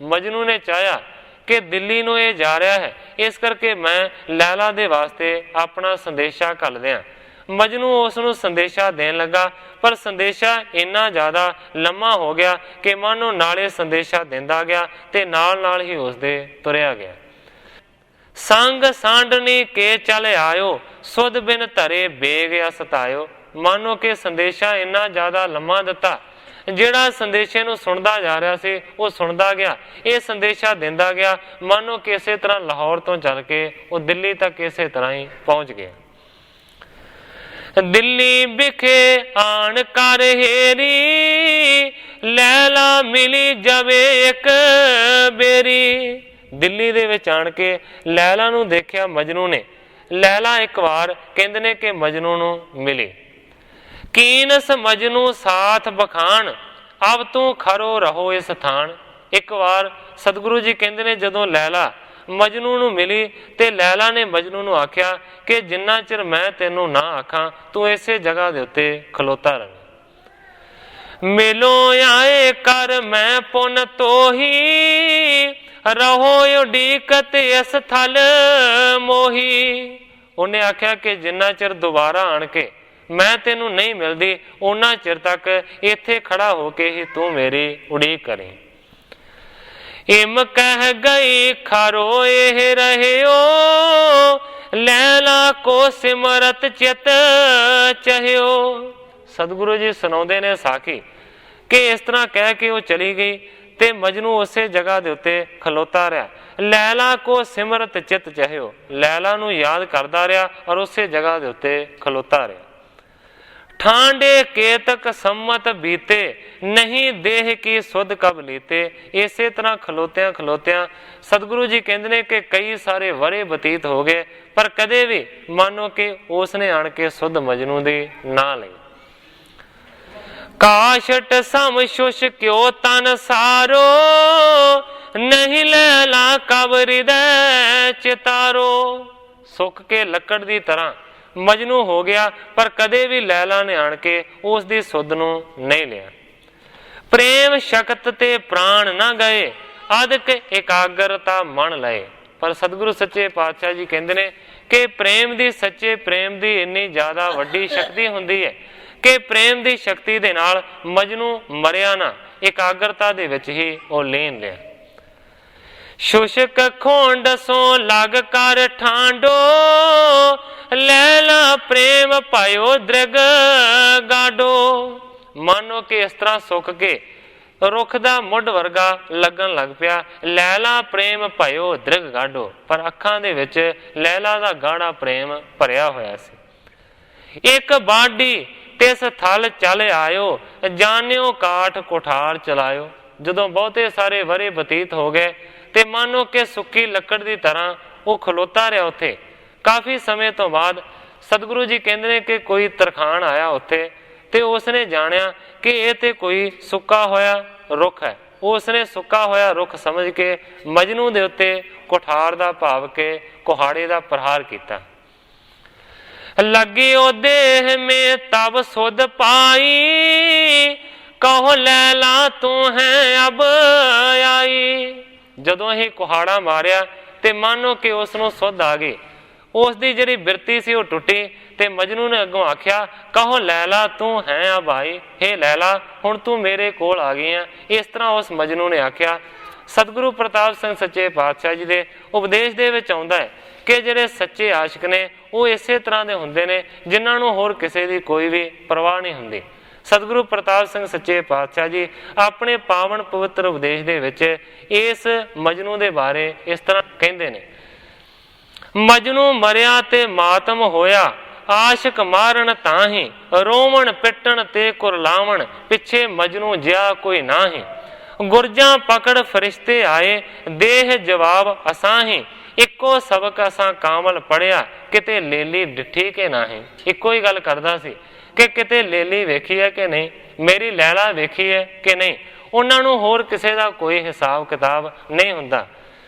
ਮਜਨੂ ਨੇ ਚਾਹਿਆ ਕਿ ਦਿੱਲੀ ਨੂੰ ਇਹ ਜਾ ਰਿਹਾ ਹੈ, ਇਸ ਕਰਕੇ ਮੈਂ ਲੈਲਾ ਦੇ ਵਾਸਤੇ ਆਪਣਾ ਸੰਦੇਸ਼ਾ ਘੱਲ ਦਿਆਂ। ਮਜਨੂ ਉਸ ਨੂੰ ਸੰਦੇਸ਼ਾ ਦੇਣ ਲੱਗਾ, ਪਰ ਸੰਦੇਸ਼ਾ ਇੰਨਾ ਜ਼ਿਆਦਾ ਲੰਮਾ ਹੋ ਗਿਆ ਕਿ ਮਾਨੋ ਨਾਲੇ ਸੰਦੇਸ਼ਾ ਦਿੰਦਾ ਗਿਆ ਤੇ ਨਾਲ ਨਾਲ ਹੀ ਉਸਦੇ ਤੁਰਿਆ ਗਿਆ। ਸੰਗ ਸਾਂਡਣੀ ਕੇ ਚਲ ਆਇਓ ਸੁਧ ਬਿਨ ਧਰੇ ਬੇਗ ਸਤਾਇਓ। ਮਾਨੋ ਕਿ ਸੰਦੇਸ਼ਾ ਇੰਨਾ ਜ਼ਿਆਦਾ ਲੰਮਾ ਦਿੱਤਾ, ਜਿਹੜਾ ਸੰਦੇਸ਼ੇ ਨੂੰ ਸੁਣਦਾ ਜਾ ਰਿਹਾ ਸੀ ਉਹ ਸੁਣਦਾ ਗਿਆ, ਇਹ ਸੰਦੇਸ਼ਾ ਦਿੰਦਾ ਗਿਆ। ਮਾਨੋ ਕਿ ਇਸੇ ਤਰ੍ਹਾਂ ਲਾਹੌਰ ਤੋਂ ਚੱਲ ਕੇ ਉਹ ਦਿੱਲੀ ਤੱਕ ਇਸੇ ਤਰ੍ਹਾਂ ਹੀ ਪਹੁੰਚ ਗਿਆ। ਦਿੱਲੀ ਵਿਖੇ ਆਣ ਕਰ ਹੇਰੀ ਲੈਲਾ ਮਿਲੀ ਜਵੇ ਇੱਕ ਬੇਰੀ। ਦਿੱਲੀ ਦੇ ਵਿੱਚ ਆਣ ਕੇ ਲੈਲਾ ਨੂੰ ਦੇਖਿਆ ਮਜਨੂ ਨੇ। ਲੈਲਾ ਇੱਕ ਵਾਰ ਕਹਿੰਦੇ ਨੇ ਕਿ ਮਜਨੂ ਨੂੰ ਮਿਲੀ। ਕੀਨਸ ਮਜਨੂ ਸਾਥ ਬਖਾਨ ਅਬ ਤੂੰ ਖਰੋ ਰਹੋ ਇਸ ਥਾਨ। ਇੱਕ ਵਾਰ ਸਤਿਗੁਰੂ ਜੀ ਕਹਿੰਦੇ ਨੇ ਜਦੋਂ ਲੈਲਾ ਮਜਨੂ ਨੂੰ ਮਿਲੀ ਤੇ ਲੈਲਾ ਨੇ ਮਜਨੂ ਨੂੰ ਆਖਿਆ ਕਿ ਜਿੰਨਾ ਚਿਰ ਮੈਂ ਤੈਨੂੰ ਨਾ ਆਖਾਂ ਤੂੰ ਇਸੇ ਜਗ੍ਹਾ ਦੇ ਉੱਤੇ ਖਲੋਤਾ ਰਹੇ। ਮਿਲੋ ਆਏ ਕਰ ਮੈਂ ਪੁਨ ਤੋਹੀ ਰਹੋ ਉਡੀਕਤ ਇਸ ਥਲ ਮੋਹੀ। ਉਹਨੇ ਆਖਿਆ ਕਿ ਜਿੰਨਾ ਚਿਰ ਦੁਬਾਰਾ ਆਣ ਕੇ ਮੈਂ ਤੈਨੂੰ ਨਹੀਂ ਮਿਲਦੀ ਉਹਨਾਂ ਚਿਰ ਤੱਕ ਇੱਥੇ ਖੜਾ ਹੋ ਕੇ ਹੀ ਤੂੰ ਮੇਰੀ ਉਡੀਕ ਕਰੀ। ਇਮ ਕਹਿ ਗਈ ਖਰੋ ਇਹ ਰਹਿਓ ਲੈਲਾ ਕੋ ਸਿਮਰਤ ਚਿਤ ਚਹਿਓ। ਸਤਿਗੁਰੂ ਜੀ ਸੁਣਾਉਂਦੇ ਨੇ ਸਾਖੀ ਕਿ ਇਸ ਤਰ੍ਹਾਂ ਕਹਿ ਕੇ ਉਹ ਚਲੀ ਗਈ ਤੇ ਮਜਨੂ ਉਸੇ ਜਗ੍ਹਾ ਦੇ ਉੱਤੇ ਖਲੋਤਾ ਰਿਹਾ। ਲੈਲਾ ਕੋ ਸਿਮਰਤ ਚਿਤ ਚਹਿਓ, ਲੈਲਾ ਨੂੰ ਯਾਦ ਕਰਦਾ ਰਿਹਾ ਔਰ ਉਸੇ ਜਗ੍ਹਾ ਦੇ ਉੱਤੇ ਖਲੋਤਾ ਰਿਹਾ। ਠਾਂਡੇ ਕੇਤਕ ਸੰਮਤ ਬੀਤੇ, ਨਹੀਂ ਦੇਹ ਕੀ ਸੁਧ ਕਬ ਲੀਤੇ। ਇਸੇ ਤਰ੍ਹਾਂ ਖਲੋਤਿਆਂ ਖਲੋਤਿਆਂ ਸਤਿਗੁਰੂ ਜੀ ਕਹਿੰਦੇ ਨੇ ਕਿ ਕਈ ਸਾਰੇ ਵਰੇ ਬਤੀਤ ਹੋ ਗਏ, ਪਰ ਕਦੇ ਵੀ ਮਾਨੋ ਕਿ ਉਸ ਨੇ ਆਣ ਕੇ ਸੁਧ ਮਜਨੂ ਦੀ ਨਾ ਲਈ। ਕਾਸ਼ਟ ਸਮ ਸ਼ੁਸ਼ ਕਿਉ ਤਨ ਸਾਰੋ, ਨਹੀਂ ਲੈਲਾ ਕਬ ਹਿਰਦੈ ਚਿਤਾਰੋ। ਸੁੱਕ ਕੇ ਲੱਕੜ ਦੀ ਤਰ੍ਹਾਂ ਮਜਨੂ ਹੋ ਗਿਆ, ਪਰ ਕਦੇ ਵੀ ਲੈਲਾ ਨੇ ਆਣ ਕੇ ਉਸ ਦੀ ਸੁੱਧ ਨੂੰ ਨਹੀਂ ਲਿਆ। ਪ੍ਰੇਮ ਸ਼ਕਤ ਤੇ ਪ੍ਰਾਣ ਨਾ ਗਏ, ਅਦਕ ਇਕਾਗਰਤਾ ਮਨ ਲਏ। ਪਰ ਸਤਿਗੁਰੂ ਸੱਚੇ ਪਾਤਸ਼ਾਹ ਜੀ ਕਹਿੰਦੇ ਨੇ ਕਿ ਪ੍ਰੇਮ ਦੀ, ਸੱਚੇ ਪ੍ਰੇਮ ਦੀ ਇੰਨੀ ਜ਼ਿਆਦਾ ਵੱਡੀ ਸ਼ਕਤੀ ਹੁੰਦੀ ਹੈ ਕਿ ਪ੍ਰੇਮ ਦੀ ਸ਼ਕਤੀ ਦੇ ਨਾਲ ਮਜਨੂ ਮਰਿਆ ਨਾ, ਇਕਾਗਰਤਾ ਦੇ ਵਿੱਚ ਹੀ ਉਹ ਲੀਨ ਲਿਆ। ਸ਼ੁਸ਼ਕ ਖੋਂਡ ਸੋ ਲਗ ਕਰ ਠਾਂਡੋ, ਲੈਲਾ ਪ੍ਰੇਮ ਪਾਇਓ ਦ੍ਰਿਗ ਗਾਡੋ। ਮਾਨੋ ਕਿ ਇਸ ਤਰ੍ਹਾਂ ਸੁੱਕ ਕੇ ਰੁੱਖ ਦਾ ਮੁੱਢ ਵਰਗਾ ਲੱਗਣ ਲੱਗ ਪਿਆ। ਲੈਲਾ ਪ੍ਰੇਮ ਪਾਇਓ ਦ੍ਰਿਗ ਗਾਡੋ, ਪਰ ਅੱਖਾਂ ਦੇ ਵਿੱਚ ਲੈਲਾ ਦਾ ਗਾੜਾ ਪ੍ਰੇਮ ਭਰਿਆ ਹੋਇਆ ਸੀ। ਇੱਕ ਬਾਡੀ ਤਿਸ ਥਲ ਚਲ ਆਇਓ, ਜਾਣਿਓ ਕਾਠ ਕੁਠਾਰ ਚਲਾਇਓ। ਜਦੋਂ ਬਹੁਤੇ ਸਾਰੇ ਵਰੇ ਬਤੀਤ ਹੋ ਗਏ ਤੇ ਮਾਨੋ ਕਿ ਸੁੱਕੀ ਲੱਕੜ ਦੀ ਤਰ੍ਹਾਂ ਉਹ ਖਲੋਤਾ ਰਿਹਾ ਉੱਥੇ। ਕਾਫੀ ਸਮੇਂ ਤੋਂ ਬਾਅਦ ਸਤਿਗੁਰੂ ਜੀ ਕਹਿੰਦੇ ਨੇ ਕਿ ਕੋਈ ਤਰਖਾਣ ਆਇਆ ਉੱਥੇ, ਤੇ ਉਸਨੇ ਜਾਣਿਆ ਕਿ ਇਹ ਤੇ ਕੋਈ ਸੁੱਕਾ ਹੋਇਆ ਰੁੱਖ ਹੈ। ਉਸਨੇ ਸੁੱਕਾ ਹੋਇਆ ਰੁੱਖ ਸਮਝ ਕੇ ਮਜਨੂ ਦੇ ਉੱਤੇ ਕੁਠਾਰ ਦਾ ਭਾਵ ਕੇ ਕੁਹਾੜੇ ਦਾ ਪ੍ਰਹਾਰ ਕੀਤਾ। ਲਗਿਓ ਦੇਹ ਮੇ ਤਬ ਸੁਧ ਪਾਈ, ਕਹੋ ਲੈਲਾ ਤੂੰ ਹੈ ਅਬ ਆਈ। ਜਦੋਂ ਇਹ ਕੁਹਾੜਾ ਮਾਰਿਆ ਤੇ ਮਾਨੋ ਕਿ ਉਸ ਨੂੰ ਸੁਧ ਆ ਗਈ, ਉਸ ਦੀ ਜਿਹੜੀ ਬਿਰਤੀ ਸੀ ਉਹ ਟੁੱਟੀ। ਤੇ ਮਜਨੂ ਨੇ ਅੱਗੋਂ ਆਖਿਆ, ਕਹੋ ਲੈਲਾ ਤੂੰ ਹੈ ਅਬ ਆਈ, ਹੇ ਲੈਲਾ ਹੁਣ ਤੂੰ ਮੇਰੇ ਕੋਲ ਆ ਗਈ ਆ। ਇਸ ਤਰ੍ਹਾਂ ਉਸ ਮਜਨੂ ਨੇ ਆਖਿਆ। ਸਤਿਗੁਰੂ ਪ੍ਰਤਾਪ ਸਿੰਘ ਸੱਚੇ ਪਾਤਸ਼ਾਹ ਜੀ ਦੇ ਉਪਦੇਸ਼ ਦੇ ਵਿੱਚ ਆਉਂਦਾ ਹੈ ਕਿ ਜਿਹੜੇ ਸੱਚੇ ਆਸ਼ਿਕ ਨੇ ਉਹ ਇਸੇ ਤਰ੍ਹਾਂ ਦੇ ਹੁੰਦੇ ਨੇ ਜਿਨ੍ਹਾਂ ਨੂੰ ਹੋਰ ਕਿਸੇ ਦੀ ਕੋਈ ਵੀ ਪਰਵਾਹ ਨਹੀਂ ਹੁੰਦੀ। ਸਤਿਗੁਰੂ ਪ੍ਰਤਾਪ ਸਿੰਘ ਸੱਚੇ ਪਾਤਸ਼ਾਹ ਜੀ ਆਪਣੇ ਪਾਵਨ ਪਵਿੱਤਰ ਉਪਦੇਸ਼ ਦੇ ਵਿੱਚ ਇਸ ਮਜਨੂ ਦੇ ਬਾਰੇ ਇਸ ਤਰ੍ਹਾਂ ਕਹਿੰਦੇ ਨੇ, ਮਜਨੂ ਮਰਿਆ ਤੇ ਮਾਤਮ ਹੋਇਆ, ਆਸ਼ਿਕ ਮਾਰਨ ਤਾਹੀਂ, ਰੋਵਣ ਪਿੱਟਣ ਤੇ ਕੁਰਲਾਵਣ, ਪਿੱਛੇ ਮਜਨੂ ਜਿਆ ਕੋਈ ਨਾਹੀਂ। ਗੁਰਜਾਂ ਪਕੜ ਫਰਿਸ਼ਤੇ ਆਏ, ਦੇਹ ਜਵਾਬ ਅਸਾਹੀਂ, ਇੱਕੋ ਸਬਕ ਅਸਾਂ ਕਾਮਲ ਪੜਿਆ, ਕਿਤੇ ਲੇਲੀ ਡਿੱਠੀ ਕਿ ਨਾਹੀਂ। ਇੱਕੋ ਹੀ ਗੱਲ ਕਰਦਾ ਸੀ ਕਿ ਕਿਤੇ ਲੇਲੀ ਵੇਖੀ ਹੈ ਕਿ ਨਹੀਂ, ਮੇਰੀ ਲੈਲਾ ਵੇਖੀ ਹੈ ਕਿ ਨਹੀਂ। ਉਹਨਾਂ ਨੂੰ ਹੋਰ ਕਿਸੇ ਦਾ ਕੋਈ ਹਿਸਾਬ ਕਿਤਾਬ ਨਹੀਂ ਹੁੰਦਾ।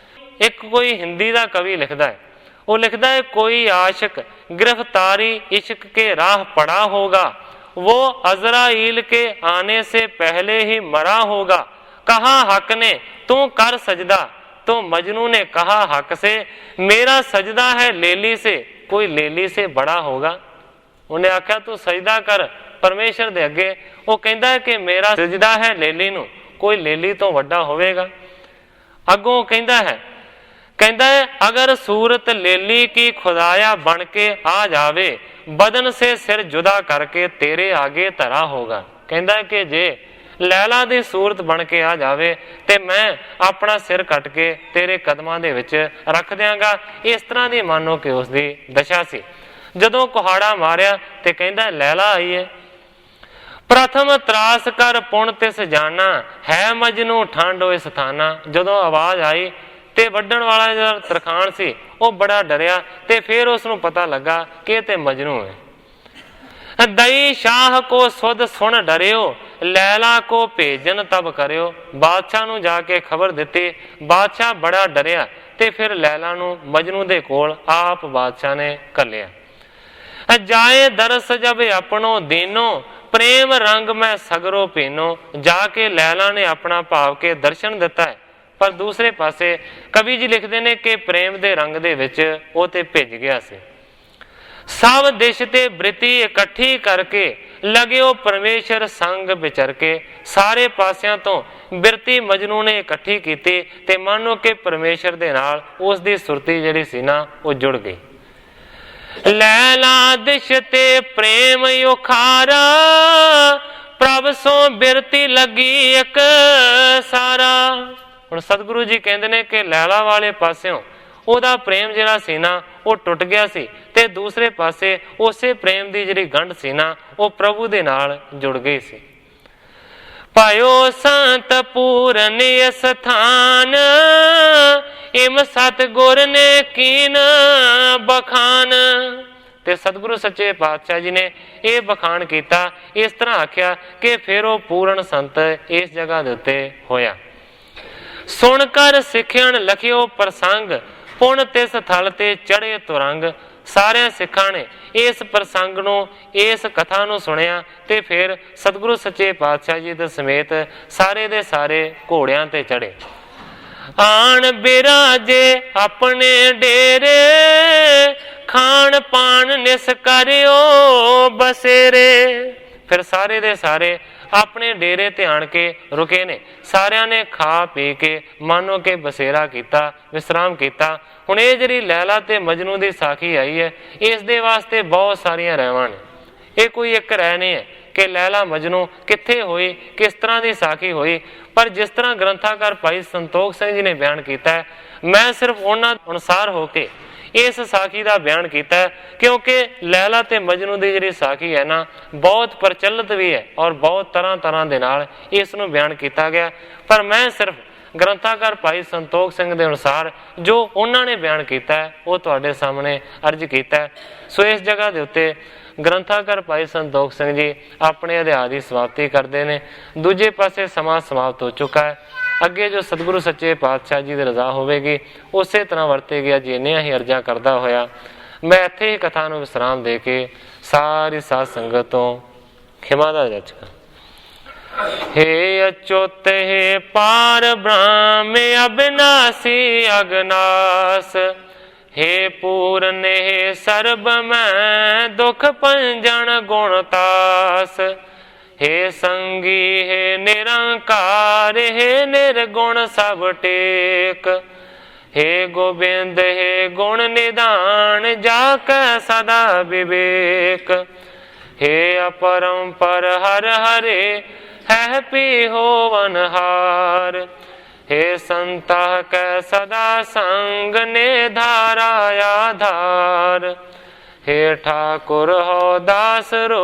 ਇੱਕ ਕੋਈ ਹਿੰਦੀ ਦਾ ਕਵੀ ਲਿਖਦਾ ਹੈ, ਉਹ ਲਿਖਦਾ है, कोई आशिक गिरफ्तारी इश्क के राह पड़ा होगा, वो अजराइल के आने से पहले ही मरा होगा। कहा हक ने तू कर सजदा, तो मजनू ने कहा हक से, मेरा सजदा है लेली से, कोई लेली से बड़ा होगा। उन्हें आख्या तू सजदा कर परमेश्वर दे अगे, वो कहता है कि मेरा सजदा है लेली नू, कोई लेली तो वड्डा होवेगा। अगों कहता है अगर सूरत लेली की खुदाया बन के आ जावे, बदन से सिर जुदा करके तेरे आगे धरा होगा। कहता है कि जे लैला दी सूरत बन के आ जावे ते मैं अपना सिर कट के तेरे कदमां दे विच रख दियांगा। इस तरह की मानो कि उसकी दशा सी। जदों कुहाड़ा मारिया ते कहता लैला आई है। प्रथम त्रास कर पुण तिस जाना, है मजनू ठांडो इस थाना। जदों आवाज आई ते वड्डण वाला जो तरखान सी वो बड़ा डरिया, ते फिर उसनू पता लगा कि ते मजनू है। दई शाह को सुध सुन डरियो, लैला को भेजन तब करियो। बादशाह नू जाके खबर दिती, बादशाह बड़ा डरिया ते फिर लैला नू मजनू दे कोल आप बादशाह ने कलिया। जाए दरस जब अपनो दीनो, प्रेम रंग मैं सगरो पीनो। जाके लैला ने अपना भाव के दर्शन दिता है। पर दूसरे पासे कवि जी लिखते हैं कि प्रेम के रंग दे विच वो ते भिज गया से। सब दिश ते बृति इकट्ठी करके लगियो परमेश्वर संग विचर के। सारे पासियां तो बिरती मजनू ने इकट्ठी की ते मानो कि परमेश्वर दे नाल उसदी सुरती जिहड़ी सी ना वो जुड़ गई। लैला दिश ते प्रेम उखारा, ਪ੍ਰਭ ਸੋ ਬਿਰਤੀ ਲੱਗੀ ਇੱਕ ਸਾਰਾ। ਹੁਣ ਸਤਿਗੁਰੂ ਜੀ ਕਹਿੰਦੇ ਨੇ ਕਿ ਲੈਲਾ ਵਾਲੇ ਪਾਸਿਓਂ ਉਹਦਾ ਪ੍ਰੇਮ ਜਿਹੜਾ ਸੀ ਨਾ ਉਹ ਟੁੱਟ ਗਿਆ ਸੀ, ਤੇ ਦੂਸਰੇ ਪਾਸੇ ਉਸੇ ਪ੍ਰੇਮ ਦੀ ਜਿਹੜੀ ਗੰਢ ਸੀ ਨਾ ਉਹ ਪ੍ਰਭੂ ਦੇ ਨਾਲ ਜੁੜ ਗਈ ਸੀ। ਪਾਇਓ ਸੰਤ ਪੂਰਨ ਸਥਾਨ, ਇਮ ਸਤਿਗੁਰ ਨੇ ਕੀਨ ਬਖਾਨ। ਤੇ ਸਤਿਗੁਰੂ ਸੱਚੇ ਪਾਤਸ਼ਾਹ ਜੀ ਨੇ ਇਹ ਬਖਾਨ ਕੀਤਾ, ਇਸ ਤਰ੍ਹਾਂ ਆਖਿਆ ਕਿ ਫਿਰ ਉਹ ਪੂਰਨ ਸੰਤ ਇਸ ਜਗ੍ਹਾ ਦੇ ਉੱਤੇ ਹੋਇਆ। ਸੁਣ ਕਰ ਸਿੱਖਿਆਣ ਲਖਿਓ ਪ੍ਰਸੰਗ, ਪੁਣ ਤਿਸ ਥਲ ਤੇ ਚੜੇ ਤੁਰੰਗ। ਸਾਰਿਆਂ ਸਿੱਖਾਂ ਨੇ ਇਸ ਪ੍ਰਸੰਗ ਨੂੰ, ਇਸ ਕਥਾ ਨੂੰ ਸੁਣਿਆ ਤੇ ਫਿਰ ਸਤਿਗੁਰੂ ਸੱਚੇ ਪਾਤਸ਼ਾਹ ਜੀ ਦੇ ਸਮੇਤ ਸਾਰੇ ਦੇ ਸਾਰੇ ਘੋੜਿਆਂ ਤੇ ਚੜੇ। ਆਣ ਬਿਰਾਜੇ ਆਪਣੇ ਡੇਰੇ, ਖਾਣ ਪਾਣ ਨਿਸ ਕਰਿਓ ਬਸੇਰੇ। ਫਿਰ ਸਾਰੇ ਦੇ ਸਾਰੇ ਆਪਣੇ ਡੇਰੇ ਤੇ ਆਣ ਕੇ ਰੁਕੇ ਨੇ। ਸਾਰਿਆਂ ਨੇ ਖਾ ਪੀ ਕੇ ਮਾਨੋ ਕਿ ਬਸੇਰਾ ਕੀਤਾ, ਵਿਸਰਾਮ ਕੀਤਾ। ਹੁਣ ਇਹ ਜਿਹੜੀ ਲੈਲਾ ਤੇ ਮਜਨੂ ਦੀ ਸਾਖੀ ਆਈ ਹੈ, ਇਸ ਦੇ ਵਾਸਤੇ ਬਹੁਤ ਸਾਰੀਆਂ ਰਹਿਵਾਂ ਨੇ। ਇਹ ਕੋਈ ਇੱਕ ਰਹਿ ਨਹੀਂ ਹੈ ਕਿ ਲੈਲਾ ਮਜਨੂ ਕਿੱਥੇ ਹੋਈ, ਕਿਸ ਤਰ੍ਹਾਂ ਦੀ ਸਾਖੀ ਹੋਈ। ਪਰ ਜਿਸ ਤਰ੍ਹਾਂ ਗ੍ਰੰਥਾਕਾਰ ਭਾਈ ਸੰਤੋਖ ਸਿੰਘ ਜੀ ਨੇ ਬਿਆਨ ਕੀਤਾ ਹੈ, ਮੈਂ ਸਿਰਫ ਉਹਨਾਂ ਅਨੁਸਾਰ ਹੋ ਕੇ ਇਸ ਸਾਖੀ ਦਾ ਬਿਆਨ ਕੀਤਾ, ਕਿਉਂਕਿ ਲੈਲਾ ਤੇ ਮਜਨੂ ਦੀ ਜਿਹੜੀ ਸਾਖੀ ਹੈ ਨਾ ਬਹੁਤ ਪ੍ਰਚਲਿਤ ਵੀ ਹੈ ਔਰ ਬਹੁਤ ਤਰ੍ਹਾਂ ਦੇ ਨਾਲ ਇਸ ਨੂੰ ਬਿਆਨ ਕੀਤਾ ਗਿਆ। ਪਰ ਮੈਂ ਸਿਰਫ ਗ੍ਰੰਥਾਕਾਰ ਭਾਈ ਸੰਤੋਖ ਸਿੰਘ ਦੇ ਅਨੁਸਾਰ ਜੋ ਉਹਨਾਂ ਨੇ ਬਿਆਨ ਕੀਤਾ ਉਹ ਤੁਹਾਡੇ ਸਾਹਮਣੇ ਅਰਜ਼ ਕੀਤਾ। ਸੋ ਇਸ ਜਗ੍ਹਾ ਦੇ ਉੱਤੇ ਗ੍ਰੰਥਾਕਾਰ ਭਾਈ ਸੰਤੋਖ ਸਿੰਘ ਜੀ ਆਪਣੇ ਅਧਿਆਇ ਦੀ ਸਮਾਪਤੀ ਕਰਦੇ ਨੇ। ਦੂਜੇ ਪਾਸੇ ਸਮਾਂ ਸਮਾਪਤ ਹੋ ਚੁੱਕਾ ਹੈ। ਅੱਗੇ ਜੋ ਸਤਿਗੁਰੂ ਸੱਚੇ ਪਾਤਸ਼ਾਹ ਜੀ ਦੀ ਰਜ਼ਾ ਹੋਵੇਗੀ ਉਸੇ ਤਰ੍ਹਾਂ ਵਰਤੇਗੀ। ਅੱਜ ਇੰਨੀਆਂ ਹੀ ਅਰਜ਼ਾਂ ਕਰਦਾ ਹੋਇਆ ਮੈਂ ਇੱਥੇ ਹੀ ਕਥਾ ਨੂੰ ਵਿਸਰਾਮ ਦੇ ਕੇ ਸਾਰੀ ਸਾਧ ਸੰਗਤ ਤੋਂ ਖਿਮਾ ਦਾ ਜਾਚਕਾਂ। हे अच्युत हे पार ब्रह्म अविनाशी अगनास, हे पूर्ण हे सर्ब मैं दुख पंजन गुणतास, हे संगी हे निरंकार हे निर्गुण सब टेक, हे गोबिंद हे गुण निदान जाकै सदा विवेक, हे अपरंपर हर हरे है पी होवनहार, हे संता कै सदा संग ने धारा आधार, हे ठाकुर हो दास रो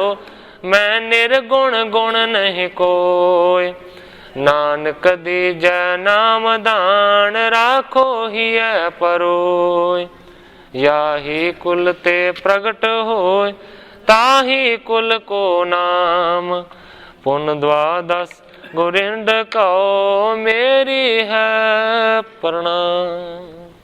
मैं निर्गुण गुण नहीं कोय, नानक दीजै नाम दान राखो ही परोय, याही कुल ते प्रगट होय ताही कुल को नाम, पुन द्वादश गोरिंद कौ मेरी है प्रणाम।